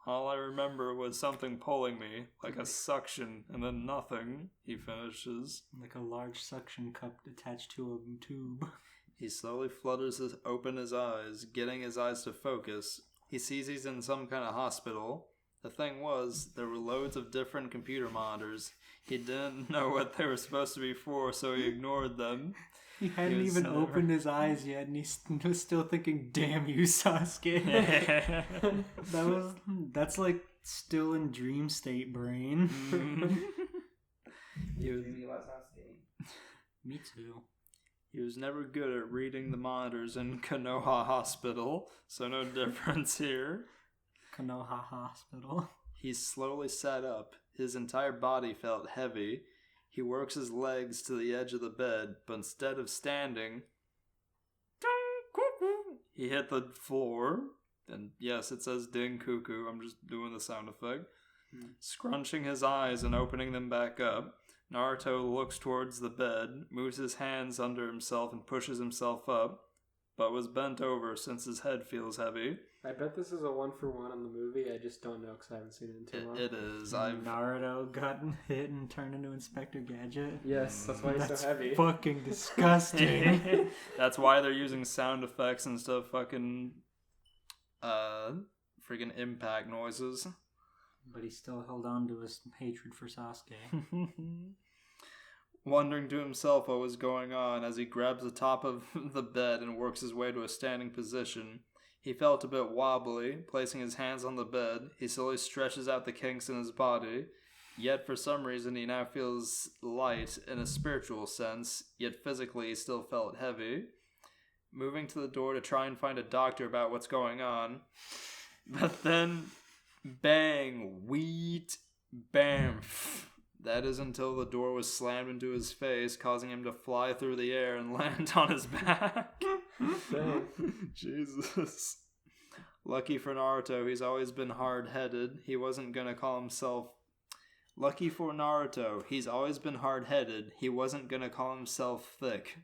D: All I remember was something pulling me, like a suction, and then nothing, he finishes.
B: Like a large suction cup attached to a tube.
D: He slowly flutters open his eyes, getting his eyes to focus. He sees he's in some kind of hospital. The thing was, there were loads of different computer monitors. He didn't know what they were supposed to be for, so he ignored them.
B: He hadn't even opened his eyes yet, and he was still thinking, damn you, Sasuke. That's like still in dream state brain. Me too.
D: He was never good at reading the monitors in Konoha Hospital, so no difference here.
B: Konoha Hospital.
D: He slowly sat up. His entire body felt heavy. He works his legs to the edge of the bed, but instead of standing, he hit the floor. And yes, it says ding cuckoo. I'm just doing the sound effect. Scrunching his eyes and opening them back up, Naruto looks towards the bed, moves his hands under himself and pushes himself up, but was bent over since his head feels heavy.
C: I bet this is a 1-for-1 in the movie. I just don't know because I haven't seen it in too long.
D: It is.
B: Naruto got hit and turned into Inspector Gadget.
C: Yes, that's why he's so heavy.
B: Fucking disgusting.
D: That's why they're using sound effects instead of fucking freaking impact noises.
B: But he still held on to his hatred for Sasuke.
D: Wondering to himself what was going on as he grabs the top of the bed and works his way to a standing position. He felt a bit wobbly. Placing his hands on the bed, he slowly stretches out the kinks in his body. Yet for some reason he now feels light in a spiritual sense, yet physically he still felt heavy. Moving to the door to try and find a doctor about what's going on. But then, bang, wheat, bam. That is until the door was slammed into his face, causing him to fly through the air and land on his back. Jesus. Lucky for Naruto, he's always been hard-headed. He wasn't gonna call himself... Lucky for Naruto, he's always been hard-headed. He wasn't gonna call himself thick.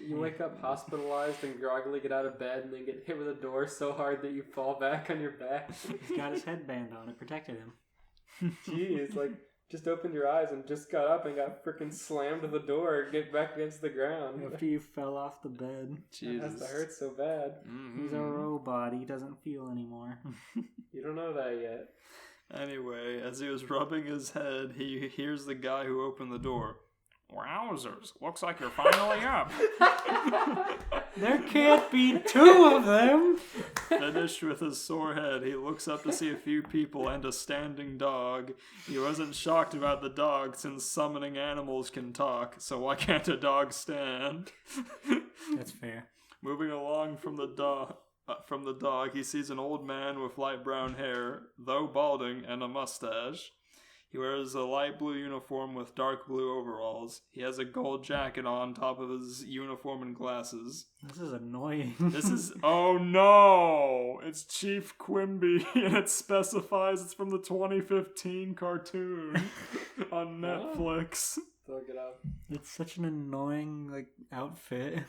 C: You wake up hospitalized and groggily get out of bed and then get hit with a door so hard that you fall back on your back.
B: He's got his headband on. It protected him.
C: Jeez, like... just opened your eyes and just got up and got freaking slammed to the door and get back against the ground.
B: After you fell off the bed.
C: Jesus. That has to hurt so bad.
D: Mm-hmm.
B: He's a robot. He doesn't feel anymore.
C: You don't know that yet.
D: Anyway, as he was rubbing his head, he hears the guy who opened the door. Wowzers, looks like you're finally up.
B: There can't be two of them.
D: Finished with his sore head, he looks up to see a few people and a standing dog. He wasn't shocked about the dog since summoning animals can talk, so why can't a dog stand?
B: That's fair.
D: Moving along from the dog, he sees an old man with light brown hair, though balding, and a mustache. He wears a light blue uniform with dark blue overalls. He has a gold jacket on top of his uniform and glasses.
B: This is annoying.
D: This is... Oh no! It's Chief Quimby, and it specifies it's from the 2015 cartoon on Netflix.
C: Look it up.
B: It's such an annoying, like, outfit.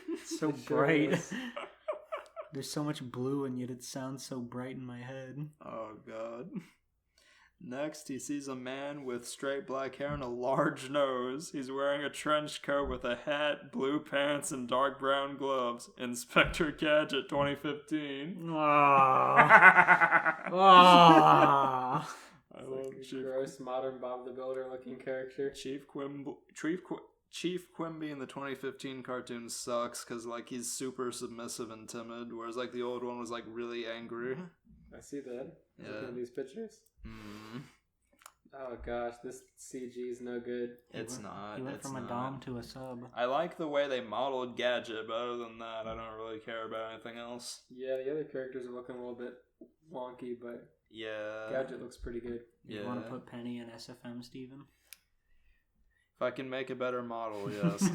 B: It's so
C: It sure
B: bright.
C: is.
B: There's so much blue, and yet it sounds so bright in my head.
D: Oh god. Next, he sees a man with straight black hair and a large nose. He's wearing a trench coat with a hat, blue pants, and dark brown gloves. Inspector Gadget 2015.
B: Aww.
D: I love Chief
C: Gross, modern Bob the Builder looking character.
D: Chief Quimby in the 2015 cartoon sucks because like he's super submissive and timid, whereas like the old one was like really angry.
C: I see that.
D: Yeah.
C: Looking at these pictures.
D: Mm.
C: Oh gosh, this CG is no good.
D: It's not.
B: He went
D: it's
B: from
D: not.
B: a dom to a sub.
D: I like the way they modeled Gadget, but other than that, I don't really care about anything else.
C: Yeah, the other characters are looking a little bit wonky, but
D: Yeah.
C: Gadget looks pretty good.
D: Yeah.
B: You want to put Penny in SFM, Steven?
D: If I can make a better model, yes.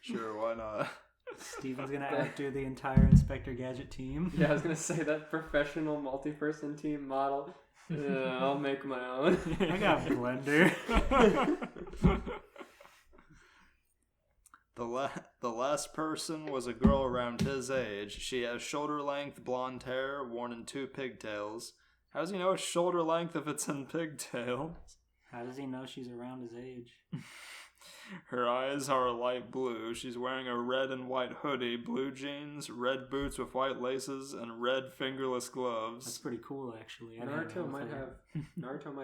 D: Sure, why not?
B: Steven's gonna outdo the entire Inspector Gadget team.
C: Yeah, I was gonna say that professional multi-person team model. I'll make my own.
B: I got Blender.
D: The last person was a girl around his age. She has shoulder-length blonde hair worn in 2 pigtails. How does he know it's shoulder-length if it's in pigtails?
B: How does he know she's around his age?
D: Her eyes are light blue. She's wearing a red and white hoodie, blue jeans, red boots with white laces, and red fingerless gloves.
B: That's pretty cool, actually.
C: Naruto might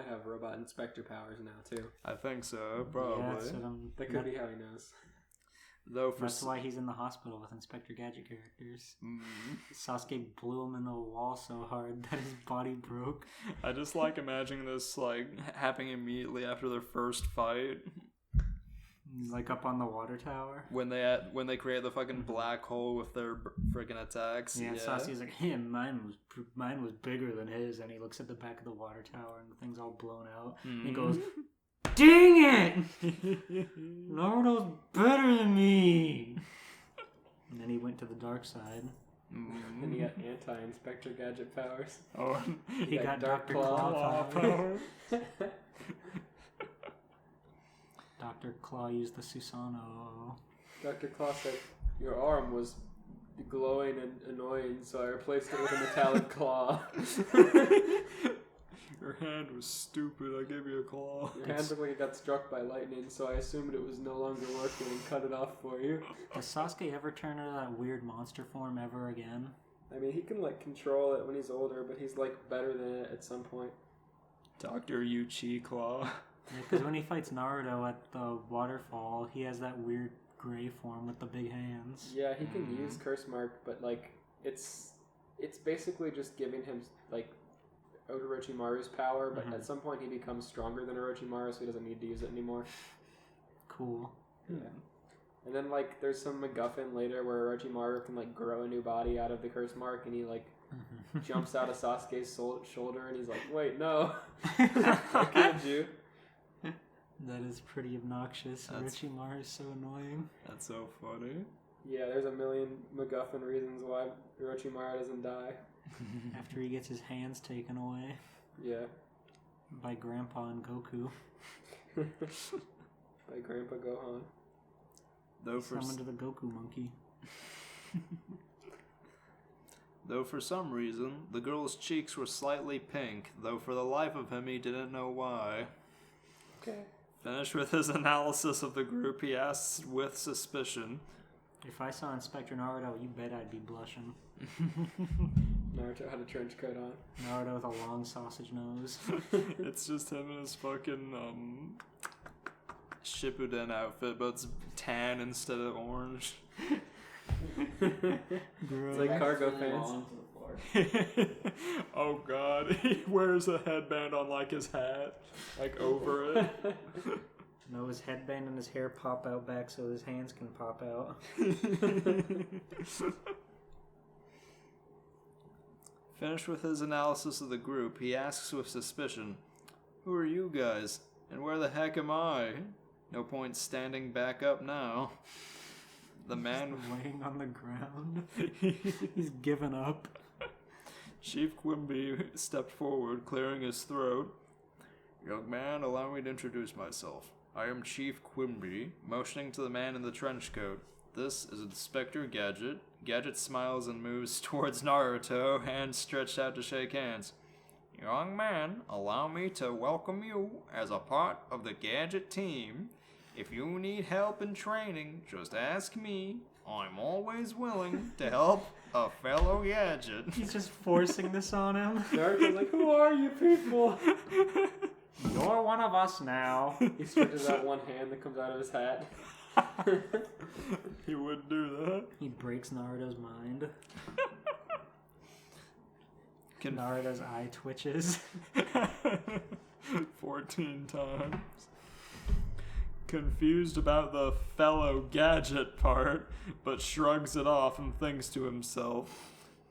C: have robot inspector powers now too.
D: I think so, probably.
B: Yeah, so
C: that could be how he knows.
D: Though for
B: that's why he's in the hospital with Inspector Gadget characters. Sasuke blew him into the wall so hard that his body broke.
D: I just like imagining this like happening immediately after their first fight.
B: Like up on the water tower.
D: When they create the fucking black hole with their freaking attacks.
B: Yeah, Sasuke's like, hey, mine was bigger than his, and he looks at the back of the water tower and the thing's all blown out. And he goes, dang it! Naruto's better than me! And then he went to the dark side.
C: And he got anti-Inspector Gadget powers.
D: Oh,
B: he got Dr. Claw powers. Dr. Claw used the Susanoo.
C: Dr. Claw said, your arm was glowing and annoying, so I replaced it with a metallic claw.
D: Your hand was stupid, I gave you a claw.
C: Your hand looked like it got struck by lightning, so I assumed it was no longer working and cut it off for you.
B: Does Sasuke ever turn into that weird monster form ever again?
C: I mean, he can, like, control it when he's older, but he's, like, better than it at some point.
D: Dr. Uchi Claw.
B: Because when he fights Naruto at the waterfall, he has that weird gray form with the big hands.
C: Yeah, he can use Curse Mark, but, like, it's basically just giving him, like, Orochimaru's power, but at some point he becomes stronger than Orochimaru, so he doesn't need to use it anymore.
B: Cool.
C: Yeah. And then, like, there's some MacGuffin later where Orochimaru can, like, grow a new body out of the Curse Mark, and he, like, jumps out of Sasuke's shoulder, and he's like, wait, no. I killed you.
B: That is pretty obnoxious. Orochimaru is so annoying.
D: That's so funny.
C: Yeah, there's a million MacGuffin reasons why Orochimaru doesn't die.
B: After he gets his hands taken away.
C: Yeah.
B: By Grandpa and Goku.
C: By Grandpa Gohan.
B: Summoned to the Goku monkey.
D: Though for some reason, the girl's cheeks were slightly pink, though for the life of him he didn't know why.
C: Okay.
D: Finished with his analysis of the group, he asks with suspicion,
B: if I saw Inspector Naruto, you bet I'd be blushing.
C: Naruto had a trench coat on.
B: Naruto with a long sausage nose.
D: It's just him in his fucking Shippuden outfit, but it's tan instead of orange.
C: It's like cargo pants.
D: Oh god, he wears a headband on like his hat, like over it.
B: No, his headband and his hair pop out back so his hands can pop out.
D: Finished with his analysis of the group, he asks with suspicion, Who are you guys? And where the heck am I? No point standing back up now. The man
B: laying on the ground. He's given up.
D: Chief Quimby stepped forward, clearing his throat. Young man, allow me to introduce myself. I am Chief Quimby, motioning to the man in the trench coat. This is Inspector Gadget. Gadget smiles and moves towards Naruto, hands stretched out to shake hands. Young man, allow me to welcome you as a part of the Gadget team. If you need help in training, just ask me. I'm always willing to help a fellow Gadget.
B: He's just forcing this on him.
C: Naruto's like, who are you people?
B: You're one of us now.
C: He stretches out one hand that comes out of his hat.
D: He wouldn't do that.
B: He breaks Naruto's mind. Naruto's eye twitches.
D: 14 times. Confused about the fellow Gadget part, but shrugs it off and thinks to himself,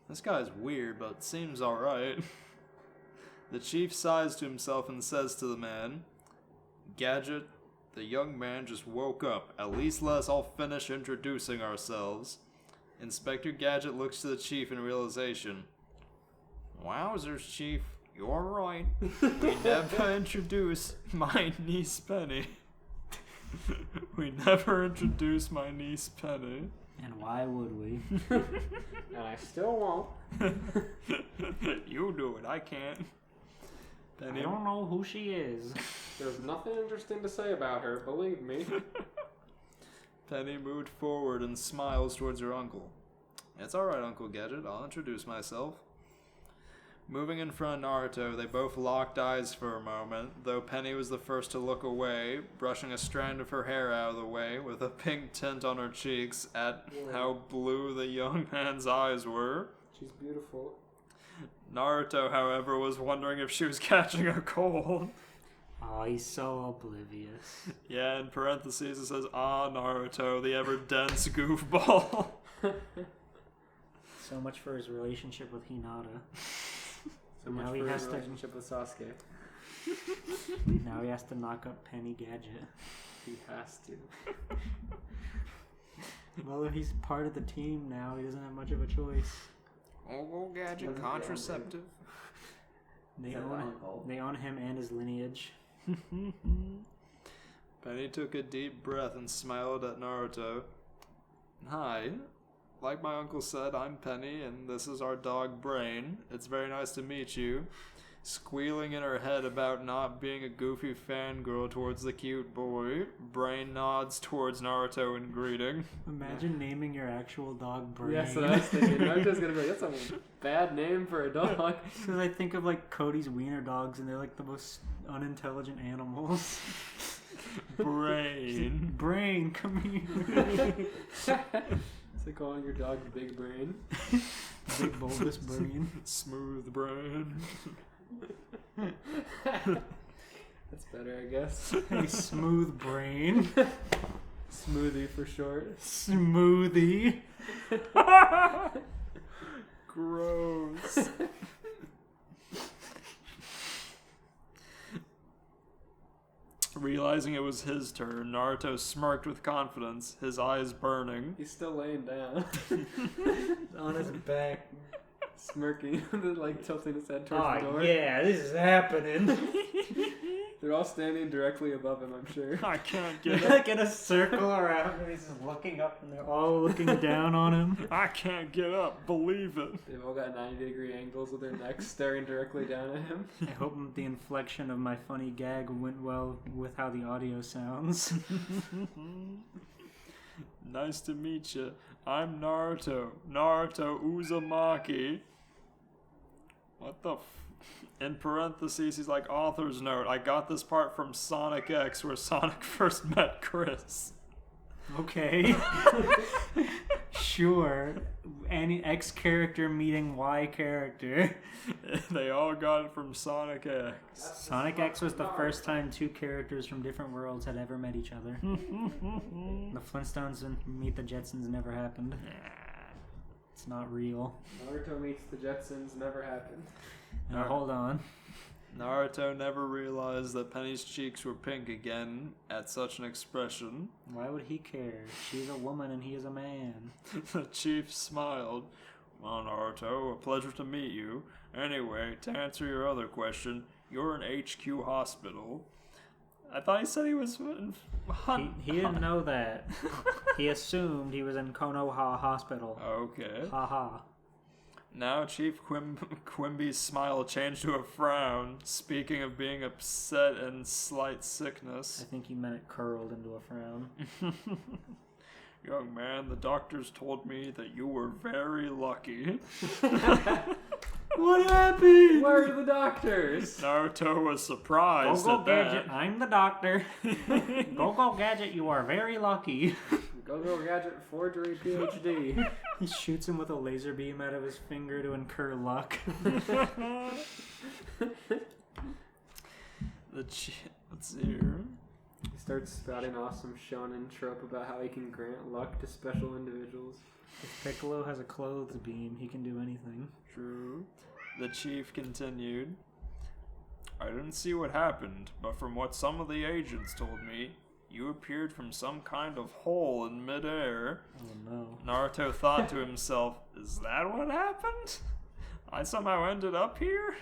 D: this guy's weird, but seems alright. The chief sighs to himself and says to the man, Gadget, the young man just woke up. At least let us all finish introducing ourselves. Inspector Gadget looks to the chief in realization. Wowzers, Chief, you're right. We never introduced my niece Penny. We never introduced my niece Penny.
B: And why would we?
C: And I still won't.
D: You do it, I can't.
B: Penny, I don't know who she is.
C: There's nothing interesting to say about her, believe me.
D: Penny moved forward and smiles towards her uncle. It's alright, Uncle Gadget, I'll introduce myself. Moving in front of Naruto, they both locked eyes for a moment, though Penny was the first to look away, brushing a strand of her hair out of the way with a pink tint on her cheeks at how blue the young man's eyes were.
C: She's beautiful.
D: Naruto, however, was wondering if she was catching a cold.
B: Oh, he's so oblivious.
D: Yeah, in parentheses it says, ah, Naruto, the ever-dense goofball.
B: So much for his relationship with Hinata.
C: So much for his relationship with Sasuke.
B: Now he has to knock up Penny Gadget.
C: He has to.
B: Well, if he's part of the team now, he doesn't have much of a choice.
D: Oh, Gadget, contraceptive.
B: They own him and his lineage.
D: Penny took a deep breath and smiled at Naruto. Hi. Like my uncle said, I'm Penny, and this is our dog Brain. It's very nice to meet you. Squealing in her head about not being a goofy fangirl towards the cute boy, Brain nods towards Naruto in greeting.
B: Imagine naming your actual dog Brain.
C: Yes, that's what I was thinking. Naruto's gonna be like, that's a bad name for a dog.
B: Because I think of like Cody's wiener dogs, and they're like the most unintelligent animals.
D: Brain.
B: Brain, come here.
C: It's like calling your dog Big Brain.
B: Big bulbous brain.
D: Smooth brain.
C: That's better, I guess.
B: Hey, smooth brain.
C: Smoothie for short.
B: Smoothie.
D: Gross. Realizing it was his turn, Naruto smirked with confidence, his eyes burning.
C: He's still laying down.
B: On his back.
C: Smirking, like tilting his head towards the door.
B: Yeah, this is happening.
C: They're all standing directly above him, I'm sure.
D: I can't get
B: up. Like in a circle around him, he's just looking up and they're all looking down on him.
D: I can't get up, believe it.
C: They've all got 90-degree angles with their necks staring directly down at him.
B: I hope the inflection of my funny gag went well with how the audio sounds.
D: Nice to meet you. I'm Naruto. Naruto Uzumaki. What the in parentheses, he's like, author's note, I got this part from Sonic X, where Sonic first met Chris.
B: Okay. Sure. Any X character meeting Y character.
D: They all got it from Sonic X.
B: Sonic X was the first time two characters from different worlds had ever met each other. The Flintstones and Meet the Jetsons never happened. It's not real.
C: Naruto meets the Jetsons never happened.
B: Now hold on.
D: Naruto never realized that Penny's cheeks were pink again at such an expression.
B: Why would he care? She's a woman and he is a man.
D: The chief smiled. Well, Naruto, a pleasure to meet you. Anyway, to answer your other question, you're in HQ Hospital. I thought he said he was in...
B: He didn't know that. He assumed he was in Konoha Hospital.
D: Okay.
B: Haha.
D: Now Chief Quimby's smile changed to a frown, speaking of being upset and slight sickness.
B: I think he meant it curled into a frown.
D: Young man, the doctors told me that you were very lucky.
C: What happened? Where are the doctors?
D: Naruto was surprised
B: Go
D: at
B: Gadget,
D: that.
B: I'm the doctor. Go Gadget, you are very lucky.
C: Go Gadget forgery PhD.
B: He shoots him with a laser beam out of his finger to incur luck.
D: Let's see here.
C: He starts spouting off some shonen trope about how he can grant luck to special individuals.
B: If Piccolo has a clothes beam, he can do anything.
D: True. The chief continued. I didn't see what happened, but from what some of the agents told me, you appeared from some kind of hole in midair.
B: Oh no.
D: Naruto thought to himself, is that what happened? I somehow ended up here?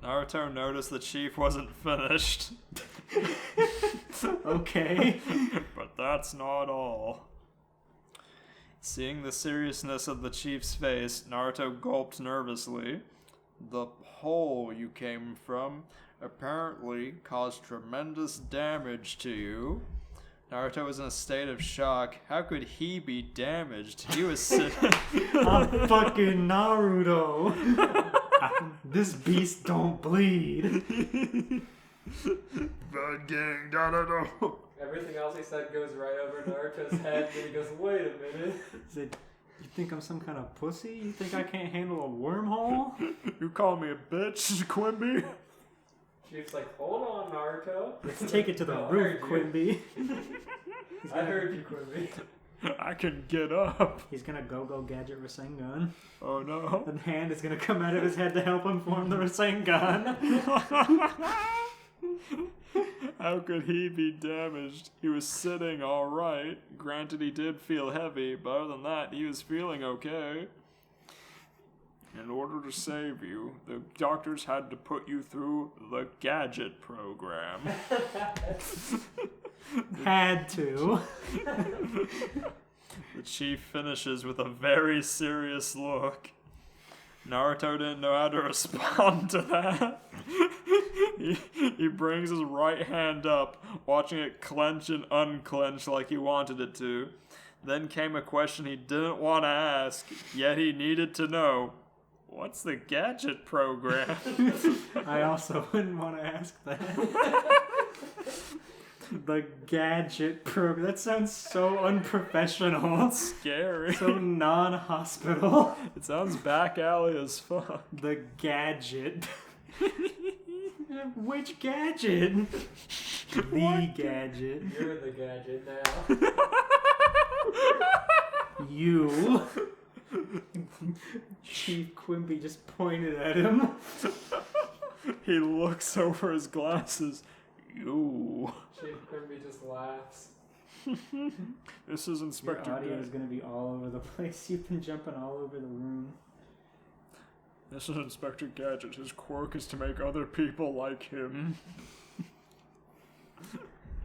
D: Naruto noticed the chief wasn't finished.
B: Okay.
D: But that's not all. Seeing the seriousness of the chief's face, Naruto gulped nervously. The hole you came from apparently caused tremendous damage to you. Naruto was in a state of shock. How could he be damaged? He was sitting...
B: I'm fucking Naruto. This beast don't bleed.
D: Bad gang, da-da-da.
C: Everything else he said goes right over Naruto's head, and he goes, wait a minute.
B: He said, you think I'm some kind of pussy? You think I can't handle a wormhole?
D: You call me a bitch, Quimby?
C: Chief's like, hold on, Naruto.
B: Let's take it to the roof, Quimby.
C: I heard you, Quimby.
D: I can get up.
B: He's gonna go Gadget Rasengan.
D: Oh no.
B: The hand is gonna come out of his head to help him form the Rasengan.
D: How could he be damaged? He was sitting alright. Granted, he did feel heavy, but other than that, he was feeling okay. In order to save you, the doctors had to put you through the Gadget program.
B: Had to.
D: The chief finishes with a very serious look. Naruto didn't know how to respond to that. He brings his right hand up, watching it clench and unclench like he wanted it to. Then came a question he didn't want to ask, yet he needed to know. What's the Gadget program?
B: I also wouldn't want to ask that. The Gadget program. That sounds so unprofessional.
D: Scary.
B: So non-hospital.
D: It sounds back alley as fuck.
B: The Gadget. Which Gadget? The Gadget.
C: You're the Gadget now.
B: You. Chief Quimby just pointed at him.
D: He looks over his glasses. You.
C: Chief Quimby just laughs.
D: This is Inspector
B: Your audio
D: Gadget.
B: is going to be all over the place. You've been jumping all over the room.
D: This is Inspector Gadget. His quirk is to make other people like him.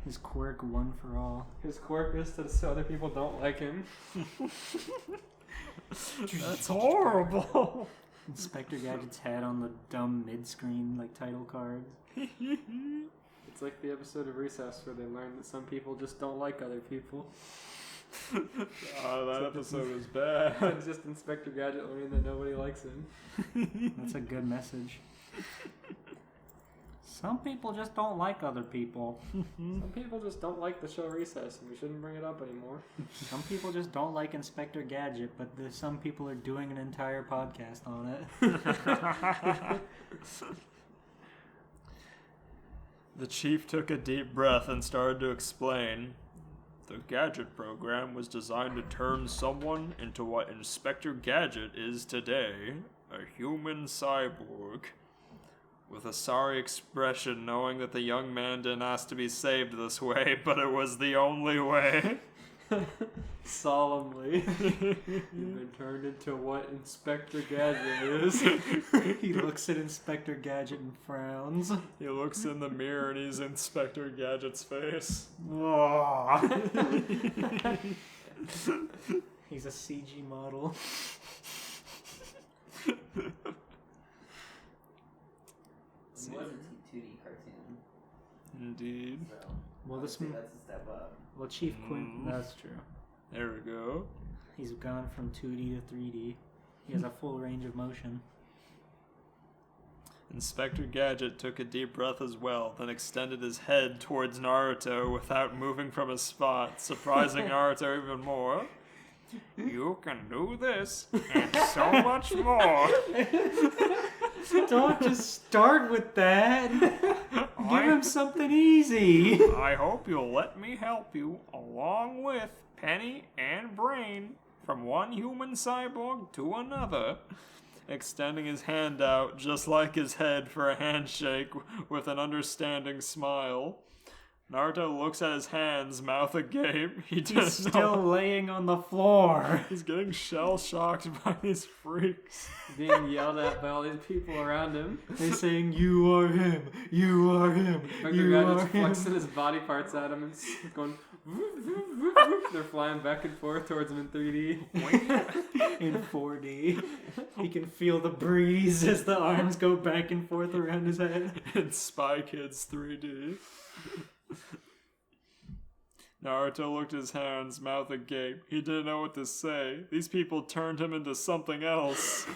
B: His quirk, one for all.
C: His quirk is so other people don't like him.
D: That's horrible.
B: Inspector Gadget's head on the dumb mid-screen title cards.
C: It's like the episode of Recess where they learn that some people just don't like other people.
D: That episode was bad.
C: It's just Inspector Gadget learning that nobody likes him.
B: That's a good message. Some people just don't like other people.
C: Some people just don't like the show Recess, and we shouldn't bring it up anymore.
B: Some people just don't like Inspector Gadget, but some people are doing an entire podcast on it.
D: The chief took a deep breath and started to explain. The Gadget program was designed to turn someone into what Inspector Gadget is today, a human cyborg. with a sorry expression, knowing that the young man didn't ask to be saved this way, but it was the only way.
C: Solemnly. You've been turned into what Inspector Gadget is.
B: He looks at Inspector Gadget and frowns.
D: He looks in the mirror and he's Inspector Gadget's face.
B: He's a CG model.
F: It was a 2D cartoon.
D: Indeed.
F: So,
B: Well,
F: I would
B: this
F: say
B: m-
F: that's a step up.
B: Well, Chief Quint, that's true.
D: There we go.
B: He's gone from 2D to 3D. He has a full range of motion.
D: Inspector Gadget took a deep breath as well, then extended his head towards Naruto without moving from his spot, surprising Naruto even more. You can do this, and so much more.
B: Don't just start with that. Give him something easy.
D: I hope you'll let me help you, along with Penny and Brain, from one human cyborg to another. Extending his hand out, just like his head, for a handshake with an understanding smile. Naruto looks at his hands, mouth agape.
B: He's still laying on the floor.
D: He's getting shell-shocked by these freaks.
C: Being yelled at by all these people around him.
B: They're saying, "You are him. You are him.
C: Inspector
B: You are
C: Gadget's
B: him."
C: flexing his body parts at him and going. They're flying back and forth towards him in 3D.
B: In 4D. He can feel the breeze as the arms go back and forth around his head.
D: In Spy Kids 3D. Naruto looked at his hands, mouth agape. He didn't know what to say. These people turned him into something else.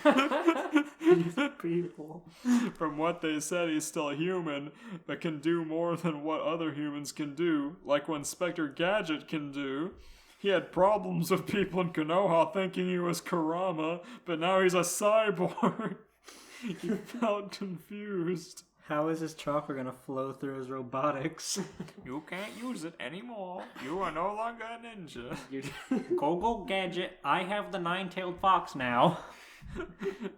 B: These people.
D: From what they said, he's still human, but can do more than what other humans can do, like what Inspector Gadget can do. He had problems with people in Konoha thinking he was Kurama, but now he's a cyborg. He felt confused.
B: How is his chakra gonna flow through his robotics?
D: You can't use it anymore. You are no longer a ninja.
B: Go Gadget, I have the nine-tailed fox now.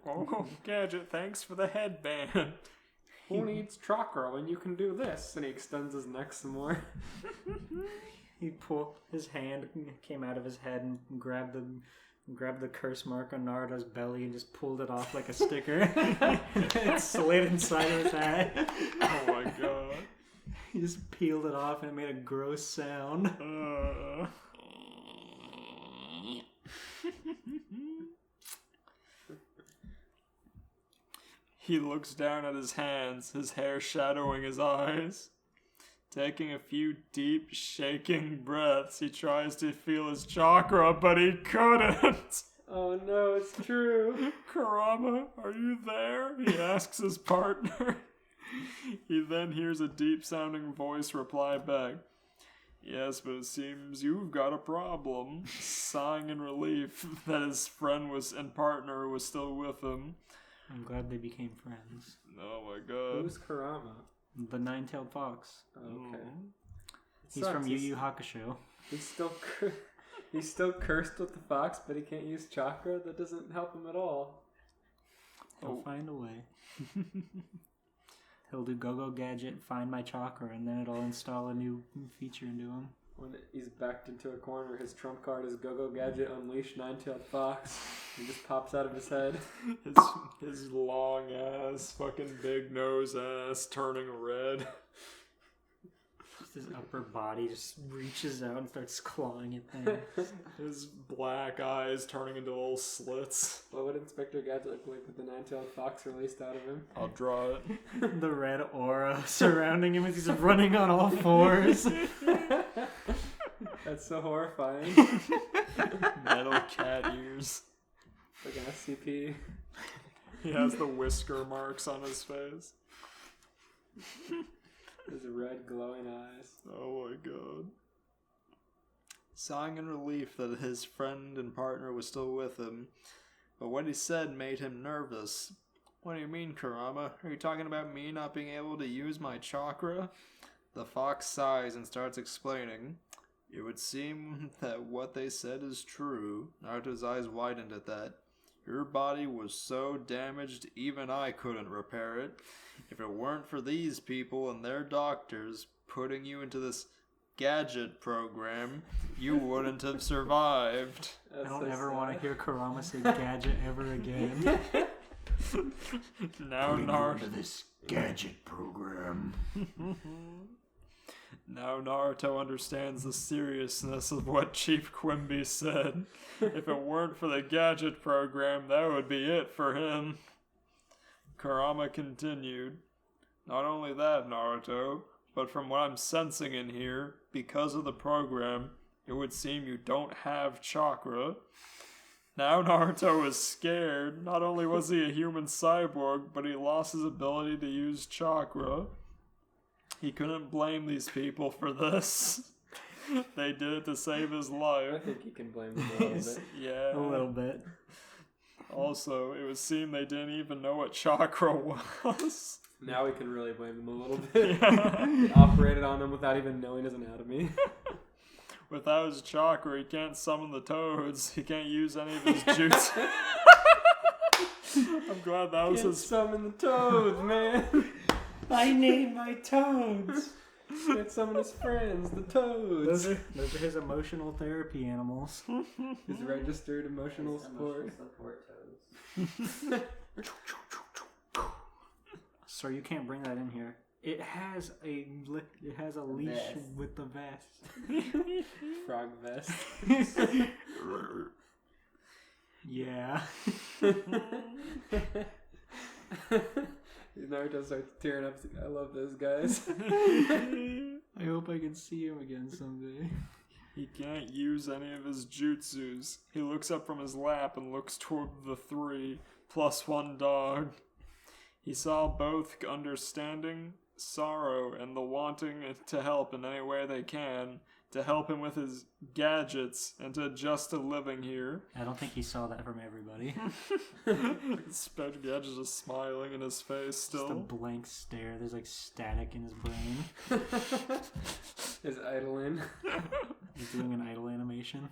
D: Oh, Gadget, thanks for the headband.
C: Who needs chakra when you can do this? And he extends his neck some more.
B: He pulled his hand, came out of his head and grabbed the curse mark on Naruto's belly and just pulled it off like a sticker. It slid inside of his hat.
D: Oh my god.
B: He just peeled it off and it made a gross sound.
D: He looks down at his hands, his hair shadowing his eyes. Taking a few deep, shaking breaths, he tries to feel his chakra, but he couldn't.
C: Oh no, it's true.
D: Kurama, are you there? He asks his partner. He then hears a deep-sounding voice reply back. Yes, but it seems you've got a problem. Sighing in relief that his friend and partner was still with him.
B: I'm glad they became friends.
D: Oh my god.
C: Who's Kurama?
B: The nine-tailed fox.
C: Oh, okay.
B: He's from Yu Yu Hakusho.
C: He's still cursed with the fox, but he can't use chakra. That doesn't help him at all.
B: He'll find a way. He'll do Go Gadget, find my chakra, and then it'll install a new feature into him.
C: When he's backed into a corner, his trump card is Go Gadget Unleash Nine-Tailed Fox. He just pops out of his head.
D: His long ass, fucking big nose ass turning red.
B: His upper body just reaches out and starts clawing at things.
D: His black eyes turning into little slits.
C: What would Inspector Gadget look like with the Nine-Tailed Fox released out of him?
D: I'll draw it.
B: The red aura surrounding him as he's running on all fours.
C: That's so horrifying.
D: Metal cat ears.
C: Like an SCP.
D: He has the whisker marks on his face.
C: His red glowing eyes.
D: Oh my god. Sighing in relief that his friend and partner was still with him, but what he said made him nervous. What do you mean, Kurama? Are you talking about me not being able to use my chakra? The fox sighs and starts explaining. It would seem that what they said is true. Naruto's eyes widened at that. Your body was so damaged even I couldn't repair it. If it weren't for these people and their doctors putting you into this gadget program, you wouldn't have survived.
B: I don't ever want to hear Kurama say gadget ever again.
D: Now Naruto...
J: this gadget program.
D: Now Naruto understands the seriousness of what Chief Quimby said. If it weren't for the gadget program, that would be it for him. Kurama continued. Not only that, Naruto, but from what I'm sensing in here, because of the program, it would seem you don't have chakra. Now Naruto is scared. Not only was he a human cyborg, but he lost his ability to use chakra. He couldn't blame these people for this. They did it to save his life.
C: I think you can blame them a little bit.
D: Yeah.
B: A little bit.
D: Also, it would seem they didn't even know what chakra was.
C: Now we can really blame them a little bit.
D: Yeah.
C: He operated on them without even knowing his anatomy.
D: Without his chakra, he can't summon the toads. He can't use any of his jutsu. I'm glad that was his...
C: summon the toads, man.
B: I need my toads.
C: Can't summon his friends, the toads.
B: Those are his emotional therapy animals.
C: His registered emotional support.
F: Toads.
B: Sir, you can't bring that in here. It has a leash
F: vest.
B: with the vest.
C: Frog vest.
B: Yeah.
C: Naruto starts tearing up. I love those guys.
B: I hope I can see him again someday.
D: He can't use any of his jutsus. He looks up from his lap and looks toward the 3 plus 1 dog. He saw both understanding, sorrow, and the wanting to help in any way they can, to help him with his gadgets, and to adjust to living here.
B: I don't think he saw that from everybody.
D: Inspector Gadget is smiling in his face still.
B: Just a blank stare. There's like static in his brain.
C: His idling.
B: He's doing an idle animation.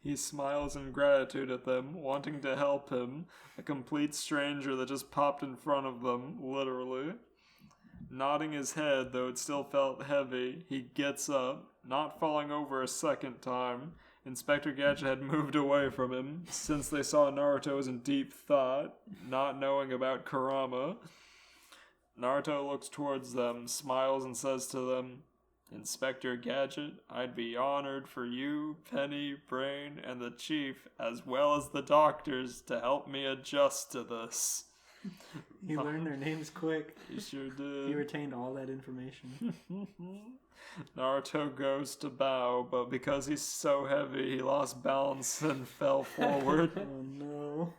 D: He smiles in gratitude at them, wanting to help him, a complete stranger that just popped in front of them, literally. Nodding his head, though it still felt heavy, he gets up, not falling over a second time. Inspector Gadget had moved away from him, since they saw Naruto was in deep thought, not knowing about Kurama. Naruto looks towards them, smiles and says to them, Inspector Gadget, I'd be honored for you, Penny, Brain, and the Chief, as well as the doctors, to help me adjust to this.
B: He learned their names quick.
D: He sure did.
B: He retained all that information.
D: Naruto goes to bow, but because he's so heavy, he lost balance and fell forward.
B: Oh no.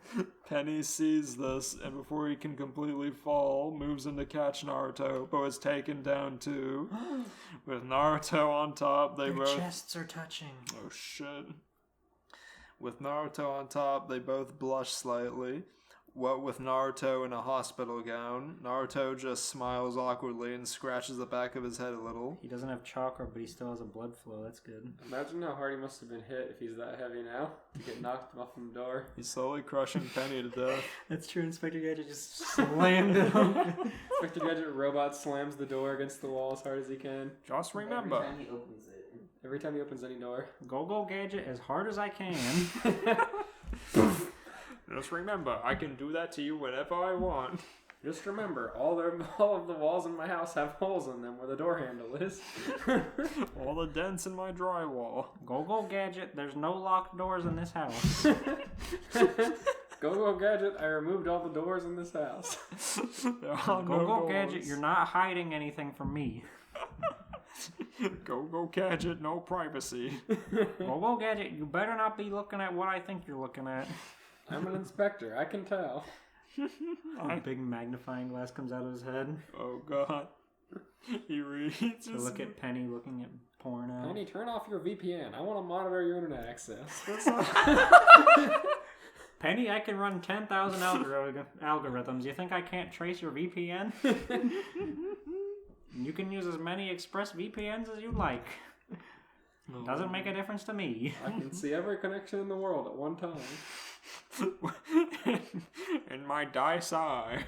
D: Penny sees this, and before he can completely fall, moves in to catch Naruto, but is taken down too. With Naruto on top,
B: Their chests are touching.
D: Oh shit. With Naruto on top, they both blush slightly. What with Naruto in a hospital gown, Naruto just smiles awkwardly and scratches the back of his head a little.
B: He doesn't have chakra, but he still has a blood flow. That's good.
C: Imagine how hard he must have been hit if he's that heavy now to get knocked off from the door.
D: He's slowly crushing Penny to death.
B: That's true. Inspector Gadget just slammed it open.
C: Inspector Gadget robot slams the door against the wall as hard as he can.
D: Just remember.
F: Every time he opens it.
C: Every time he opens any door.
B: Go Gadget as hard as I can.
D: Just remember, I can do that to you whenever I want.
C: Just remember, all of the walls in my house have holes in them where the door handle is.
D: All the dents in my drywall.
B: Go Gadget, there's no locked doors in this house.
C: Go Gadget, I removed all the doors in this house.
D: There are no
B: Go
D: doors.
B: Gadget, you're not hiding anything from me.
D: Go Gadget, no privacy.
B: Go Gadget, you better not be looking at what I think you're looking at.
C: I'm an inspector, I can tell.
B: A big magnifying glass comes out of his head.
D: Oh god. He reads.
B: To look at Penny looking at porn out.
C: Penny, turn off your VPN. I want to monitor your internet access.
B: Penny, I can run 10,000 algorithms. You think I can't trace your VPN? You can use as many express VPNs as you like. Doesn't make a difference to me.
C: I can see every connection in the world at one time.
A: In my dice eye.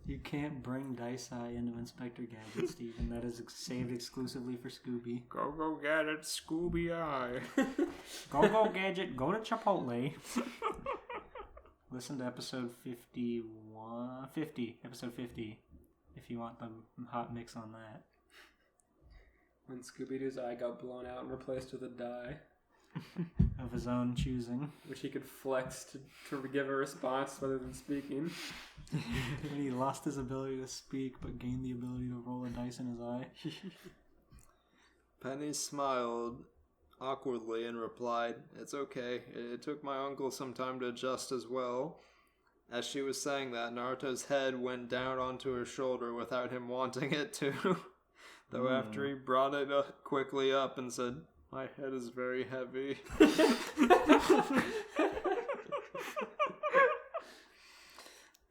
B: You can't bring Dice Eye into Inspector Gadget, Steven. That is saved exclusively for Scooby.
A: Go Gadget, Scooby Eye.
B: Go Gadget, go to Chipotle. Listen to episode 50, if you want the hot mix on that.
C: When Scooby-Doo's eye got blown out and replaced with a die.
B: Of his own choosing.
C: Which he could flex to give a response rather than speaking.
B: When he lost his ability to speak but gained the ability to roll a dice in his eye.
D: Penny smiled awkwardly and replied, "It's okay. It took my uncle some time to adjust as well." As she was saying that, Naruto's head went down onto her shoulder without him wanting it to. Though after he brought it quickly up and said, "My head is very heavy."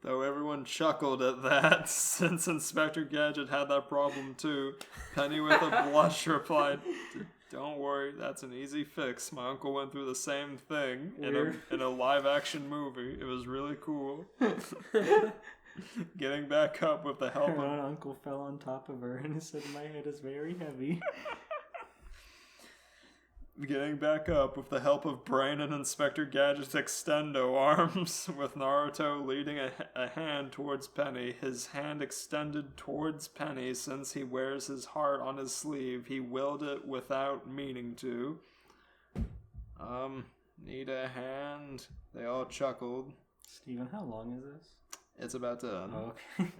D: Though everyone chuckled at that, since Inspector Gadget had that problem too, Penny with a blush replied, "Don't worry, that's an easy fix. My uncle went through the same thing in a live-action movie. It was really cool." Getting back up with the help
B: Her
D: of...
B: own uncle fell on top of her and said, "My head is very heavy."
D: Getting back up with the help of Brain and Inspector Gadget's extendo arms, with Naruto leading a hand towards Penny, his hand extended towards Penny since he wears his heart on his sleeve. He willed it without meaning to. Need a hand? They all chuckled.
B: Steven, how long is this?
D: It's about to end.
B: Oh, okay.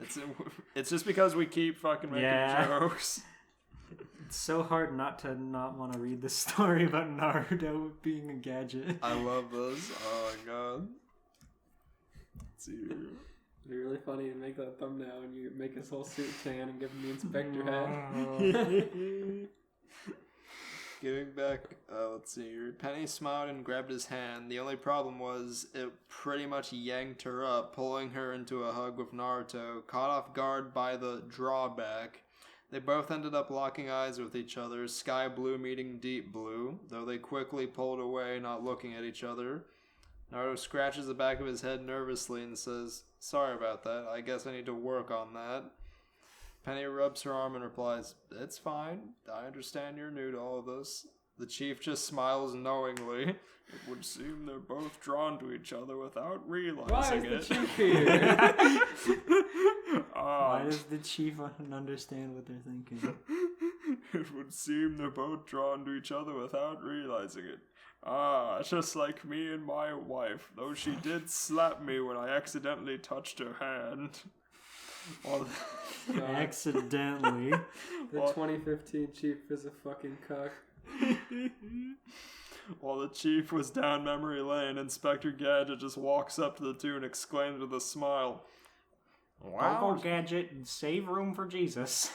D: It's just because we keep fucking making jokes.
B: It's so hard not want to read this story about Naruto being a gadget.
D: I love this. Oh my god. Let's see here.
C: It'd be really funny to make that thumbnail and you make his whole suit tan and give him the inspector hat.
D: Getting back, let's see here. Penny smiled and grabbed his hand. The only problem was it pretty much yanked her up, pulling her into a hug with Naruto. Caught off guard by the drawback, they both ended up locking eyes with each other, sky blue meeting deep blue, though they quickly pulled away, not looking at each other. Naruto scratches the back of his head nervously and says, "Sorry about that. I guess I need to work on that." Penny rubs her arm and replies, "It's fine. I understand you're new to all of this." The chief just smiles knowingly. It would seem they're both drawn to each other without realizing it.
C: Why is the chief here?
B: Why does the chief understand what they're thinking?
D: It would seem they're both drawn to each other without realizing it. Just like me and my wife, though she did slap me when I accidentally touched her hand.
B: Accidentally.
C: The 2015 chief is a fucking cuck.
D: While the chief was down memory lane, Inspector Gadget just walks up to the two and exclaims with a smile,
B: "Wow, Gadget, save room for Jesus."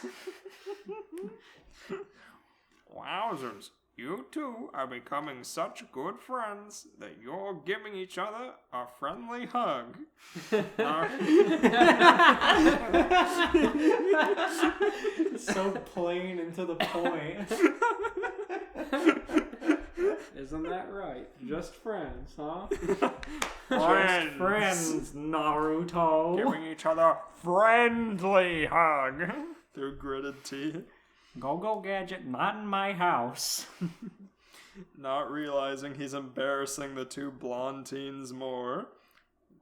A: Wowzers, you two are becoming such good friends that you're giving each other a friendly hug.
B: So plain and to the point.
C: Isn't that right? Just friends, huh?
B: Just friends, Naruto.
A: Giving each other friendly hug.
D: through gritted teeth.
B: Go Gadget, not in my house.
D: Not realizing he's embarrassing the two blonde teens more.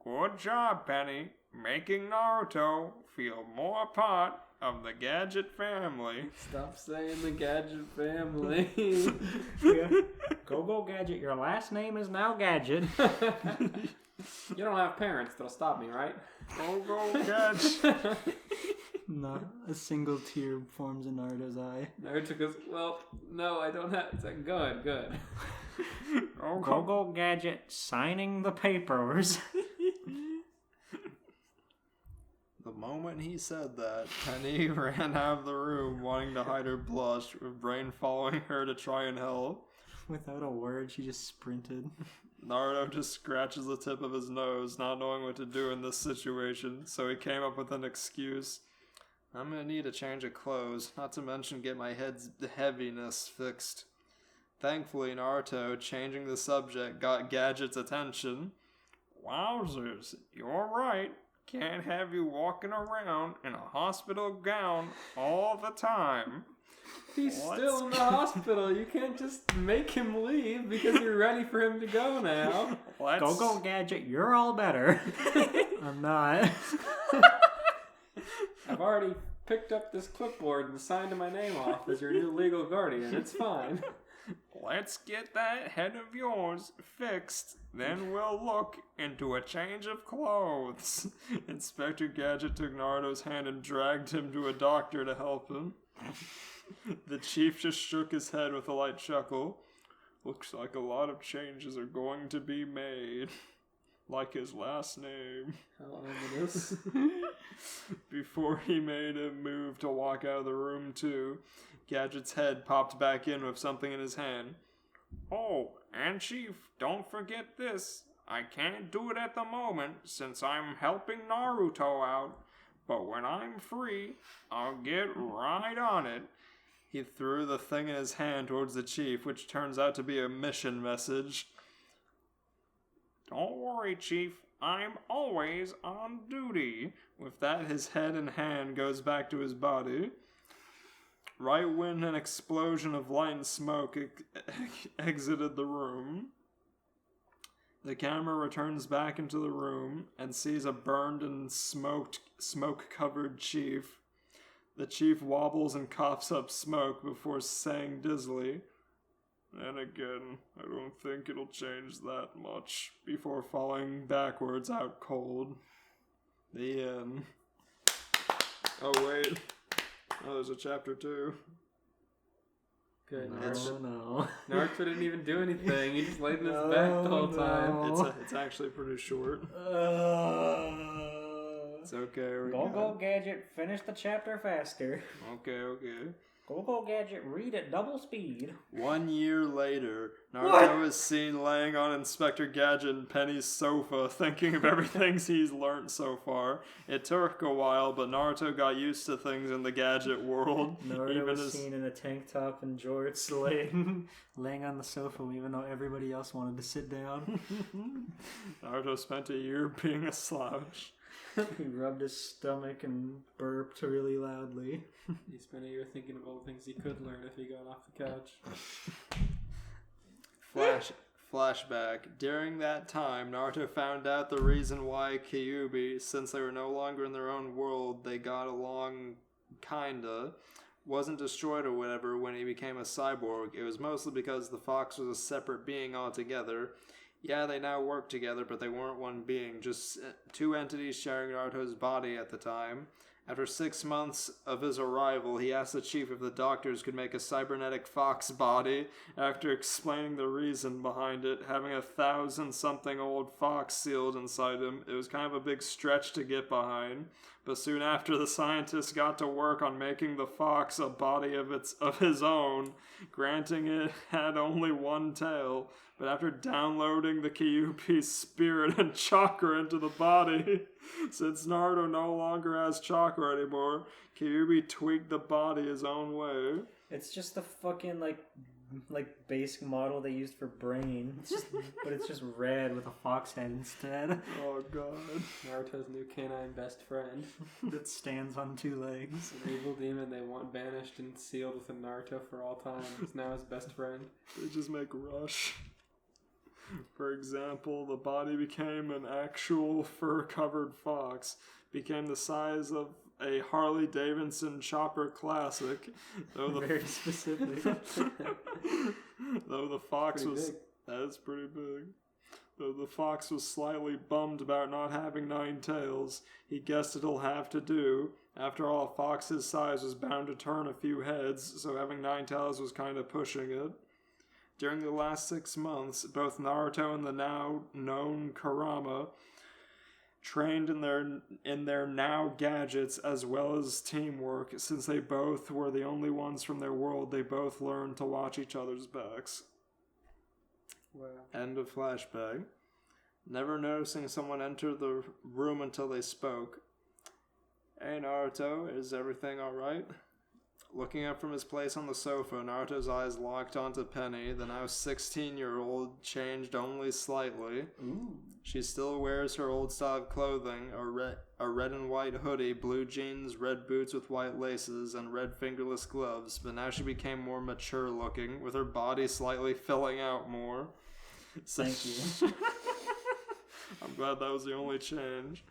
A: Good job, Penny, making Naruto feel more part of the Gadget family.
C: Stop saying the Gadget family.
B: Yeah. Go Gadget, your last name is now Gadget.
C: You don't have parents that'll stop me, right?
A: Go Gadget.
B: Not a single tear forms in Naruto's eye.
C: Naruto goes, well, no, I don't have... It's like, good.
B: Go Gadget, signing the papers.
D: The moment he said that, Penny ran out of the room, wanting to hide her blush, with Brain following her to try and help.
B: Without a word, she just sprinted.
D: Naruto just scratches the tip of his nose, not knowing what to do in this situation, so he came up with an excuse. I'm gonna need a change of clothes, not to mention get my head's heaviness fixed. Thankfully, Naruto, changing the subject, got Gadget's attention. Wowzers, you're right. Can't have you walking around in a hospital gown all the time.
C: He's still in the hospital. You can't just make him leave because you're ready for him to go now.
B: Go, Gadget, you're all better. I'm not.
C: I've already picked up this clipboard and signed my name off as your new legal guardian. It's fine.
D: Let's get that head of yours fixed, then we'll look into a change of clothes. Inspector Gadget took Naruto's hand and dragged him to a doctor to help him. The chief just shook his head with a light chuckle. Looks like a lot of changes are going to be made. Like his last name.
C: How ominous.
D: Before he made a move to walk out of the room too, Gadget's head popped back in with something in his hand. Oh, and Chief, don't forget this. I can't do it at the moment since I'm helping Naruto out, but when I'm free, I'll get right on it. He threw the thing in his hand towards the Chief, which turns out to be a mission message. Don't worry, Chief. I'm always on duty. With that, his head and hand goes back to his body. Right when an explosion of light and smoke exited the room, the camera returns back into the room and sees a burned and smoke-covered Chief. The Chief wobbles and coughs up smoke before saying dizzily, and again, I don't think it'll change that much, before falling backwards out cold. The end. Oh, wait. Oh, there's a chapter 2.
C: Good.
B: No.
C: Naruto didn't even do anything. He just laid in his back the whole time.
D: It's actually pretty short. It's okay.
B: Go, Gadget, finish the chapter faster.
D: Okay.
B: Go, Gadget, read at double speed.
D: 1 year later, Naruto is seen laying on Inspector Gadget and Penny's sofa, thinking of everything he's learnt so far. It took a while, but Naruto got used to things in the Gadget world.
B: Naruto was seen in a tank top and jorts laying on the sofa, even though everybody else wanted to sit down.
D: Naruto spent a year being a slouch.
B: He rubbed his stomach and burped really loudly.
C: He spent a year thinking of all the things he could learn if he got off the couch.
D: Flashback. During that time, Naruto found out the reason why Kyuubi, since they were no longer in their own world, they got along kinda, wasn't destroyed or whatever when he became a cyborg. It was mostly because the fox was a separate being altogether. Yeah, they now work together, but they weren't one being, just two entities sharing Naruto's body at the time. After 6 months of his arrival, he asked the chief if the doctors could make a cybernetic fox body. After explaining the reason behind it, having 1,000-something-old fox sealed inside him, it was kind of a big stretch to get behind. But soon after, the scientists got to work on making the fox a body of his own, granting it had only one tail. But after downloading the Kyuubi's spirit and chakra into the body, since Naruto no longer has chakra anymore, Kyuubi tweaked the body his own way.
B: It's just the fucking, like basic model they used for Brain. But it's just red with a fox head instead.
D: Oh god.
C: Naruto's new canine best friend.
B: That stands on 2 legs.
C: An evil demon they want banished and sealed within Naruto for all time is now his best friend.
D: They just make Rush. For example, the body became an actual fur-covered fox, became the size of a Harley-Davidson Chopper Classic.
B: Very specific.
D: Though the fox
C: pretty
D: was...
C: big.
D: That is pretty big. Though the fox was slightly bummed about not having 9 tails, he guessed it'll have to do. After all, a fox his size was bound to turn a few heads, so having 9 tails was kind of pushing it. During the last 6 months, both Naruto and the now known Kurama trained in their now gadgets as well as teamwork. Since they both were the only ones from their world, they both learned to watch each other's backs.
C: Wow.
D: End of flashback. Never noticing someone enter the room until they spoke. Hey Naruto, is everything alright? Looking up from his place on the sofa, Naruto's eyes locked onto Penny, the now 16-year-old, changed only slightly.
B: Ooh.
D: She still wears her old style of clothing, a red and white hoodie, blue jeans, red boots with white laces, and red fingerless gloves, but now she became more mature looking, with her body slightly filling out more.
B: Thank you.
D: I'm glad that was the only change.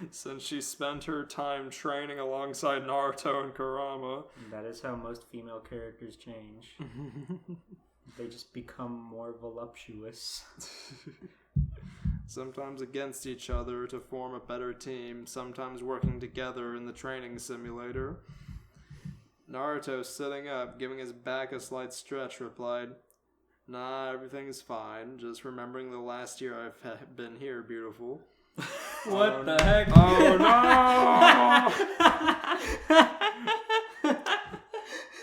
D: Since she spent her time training alongside Naruto and Kurama.
B: That is how most female characters change. They just become more voluptuous.
D: Sometimes against each other to form a better team, sometimes working together in the training simulator. Naruto, sitting up, giving his back a slight stretch, replied, "Nah, everything's fine. Just remembering the last year I've been here, beautiful."
C: What the heck?
D: Oh no!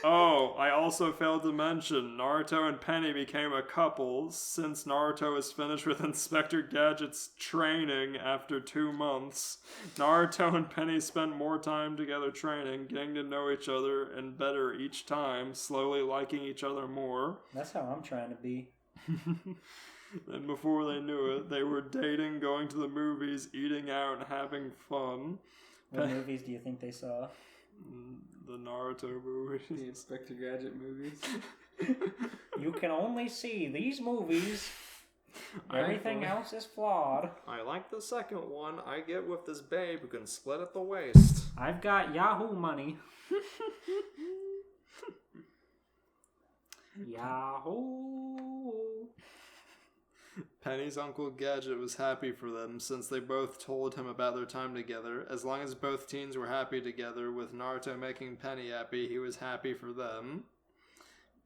D: Oh, I also failed to mention, Naruto and Penny became a couple since Naruto is finished with Inspector Gadget's training after 2 months. Naruto and Penny spent more time together training, getting to know each other and better each time, slowly liking each other more.
B: That's how I'm trying to be.
D: And before they knew it, they were dating, going to the movies, eating out, and having fun.
B: What movies do you think they saw?
D: The Naruto movies.
C: The Inspector Gadget movies.
B: You can only see these movies. Everything else is flawed.
D: I like the second one. I get with this babe who can split at the waist.
B: I've got Yahoo money. Yahoo!
D: Penny's Uncle Gadget was happy for them since they both told him about their time together. As long as both teens were happy together, with Naruto making Penny happy, he was happy for them.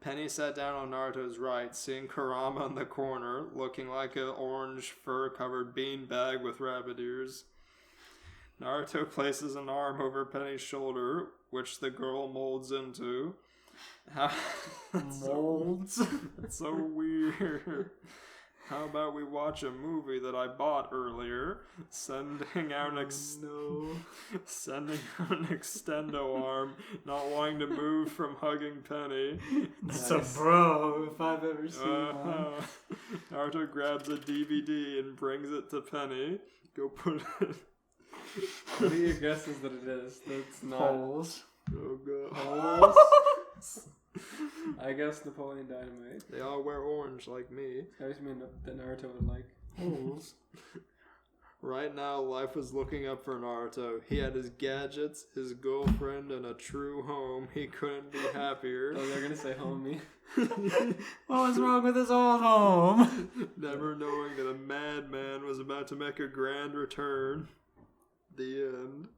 D: Penny sat down on Naruto's right, seeing Kurama in the corner, looking like an orange fur-covered beanbag with rabbit ears. Naruto places an arm over Penny's shoulder, which the girl molds into.
B: Molds?
D: That's so weird. How about we watch a movie that I bought earlier, sending out an extendo arm, not wanting to move from hugging Penny.
B: That's a bro if I've ever seen one.
D: Naruto grabs a DVD and brings it to Penny. Go put it.
C: What are your guesses that it is? That's not.
B: Holes.
D: Oh god.
C: Holes? I guess Napoleon Dynamite.
D: They all wear orange like me.
C: I just mean that Naruto would like holes.
D: Right now, life was looking up for Naruto. He had his gadgets, his girlfriend, and a true home. He couldn't be happier.
C: Oh, they're gonna say homie.
B: What was wrong with his old home?
D: Never knowing that a madman was about to make a grand return. The end.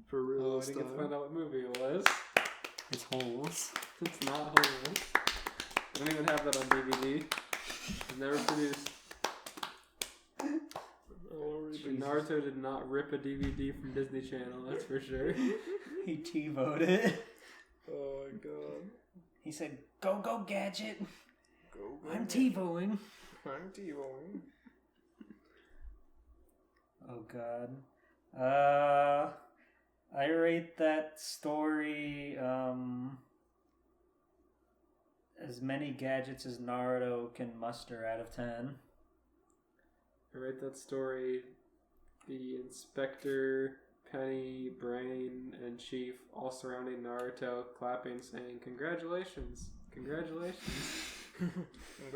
D: For real.
C: Oh, I didn't get to find out what movie it was.
B: It's Holes.
C: It's not Holes. I don't even have that on DVD. It's never produced. Naruto did not rip a DVD from Disney Channel, that's for sure.
B: He TiVo'd it.
D: Oh my god.
B: He said, "Go, Gadget.
D: Go,
B: I'm TiVoing."
D: I'm TiVoing.
B: Oh god. I rate that story, as many gadgets as Naruto can muster out of 10.
C: I rate that story, the Inspector, Penny, Brain, and Chief all surrounding Naruto, clapping, saying, "Congratulations! Congratulations!"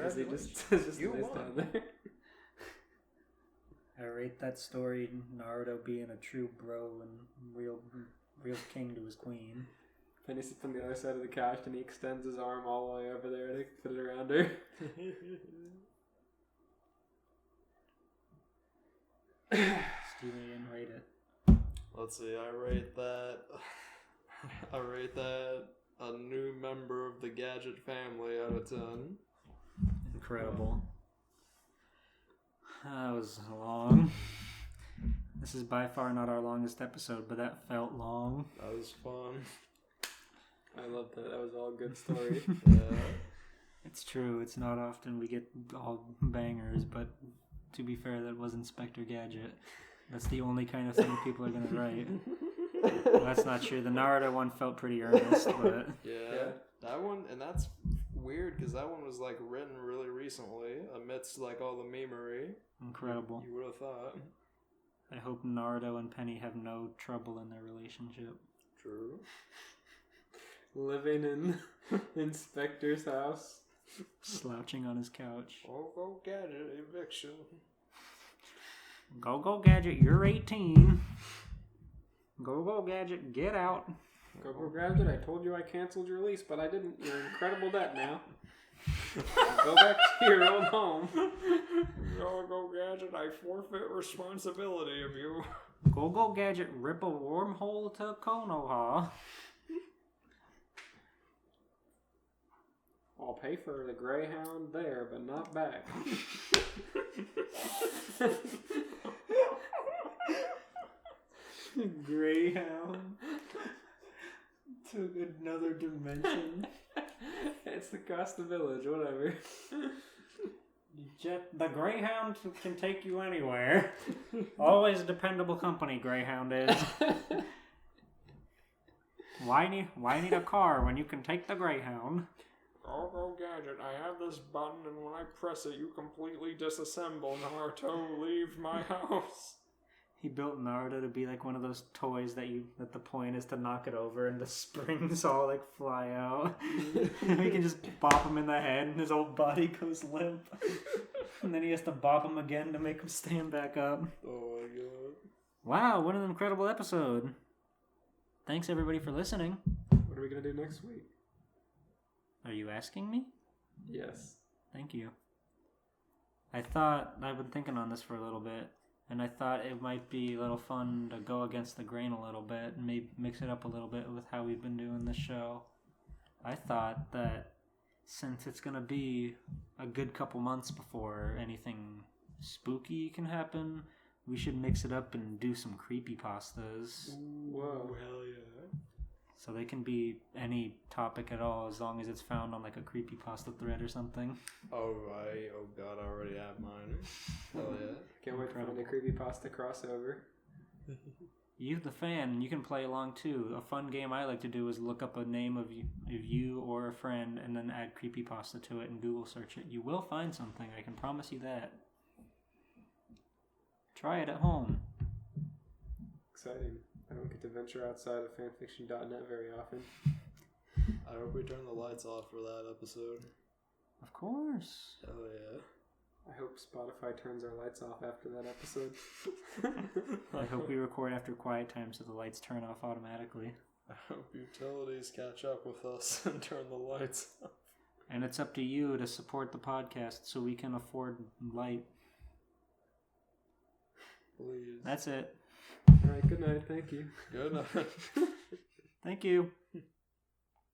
C: As he just lays down there.
B: I rate that story Naruto being a true bro and real king to his queen.
C: Penny sits on the other side of the couch and he extends his arm all the way over there to fit it around her.
B: Steven didn't rate it.
D: Let's see, I rate that a new member of the Gadget family out of 10.
B: Incredible. That was long. This is by far not our longest episode, but that felt long.
D: That was fun.
C: I love that. That was all a good story.
D: Yeah.
B: It's true. It's not often we get all bangers, but to be fair, that was Inspector Gadget. That's the only kind of thing people are going to write. Well, that's not true. The Naruto one felt pretty earnest, but
D: Yeah, that one, and that's weird because that one was like written really recently amidst like all the memery.
B: incredible.
D: You would have thought.
B: I hope Naruto and Penny have no trouble in their relationship.
D: True.
C: Living in Inspector's house.
B: Slouching on his couch.
D: Go Gadget eviction.
B: Go Gadget, you're 18. Go Gadget, get out.
C: Go Gadget, I told you I canceled your lease, but I didn't. You're in incredible debt now. Go back to your old home.
D: Go Gadget, I forfeit responsibility of you.
B: Go Gadget, rip a wormhole to Konoha.
C: I'll pay for the Greyhound there, but not back.
B: Greyhound to another dimension.
C: It's the cost of village, whatever.
B: The Greyhound can take you anywhere. Always a dependable company, Greyhound is. Why need a car when you can take the Greyhound?
D: Go Gadget, I have this button, and when I press it, you completely disassemble. Naruto, leave my house.
B: He built Naruto to be like one of those toys that the point is to knock it over and the springs all like fly out. He can just bop him in the head and his whole body goes limp. And then he has to bop him again to make him stand back up.
D: Oh my god.
B: Wow, what an incredible episode. Thanks everybody for listening.
C: What are we going to do next week?
B: Are you asking me?
C: Yes.
B: Thank you. I've been thinking on this for a little bit. And I thought it might be a little fun to go against the grain a little bit and maybe mix it up a little bit with how we've been doing the show. I thought that since it's going to be a good couple months before anything spooky can happen, we should mix it up and do some creepypastas.
C: Whoa.
D: Hell yeah.
B: So they can be any topic at all as long as it's found on like a creepypasta thread or something.
D: Oh god, I already have mine. Hell yeah.
C: Can't wait to find a creepypasta crossover.
B: You, the fan, you can play along too. A fun game I like to do is look up a name of you or a friend and then add creepypasta to it and Google search it. You will find something, I can promise you that. Try it at home.
C: Exciting. I don't get to venture outside of fanfiction.net very often.
D: I hope we turn the lights off for that episode.
B: Of course.
D: Hell yeah.
C: I hope Spotify turns our lights off after that episode.
B: I hope we record after quiet time so the lights turn off automatically.
D: I hope utilities catch up with us and turn the lights off.
B: And it's up to you to support the podcast so we can afford light.
D: Please.
B: That's it.
C: Alright, good night. Thank you.
D: Good night.
B: Thank you.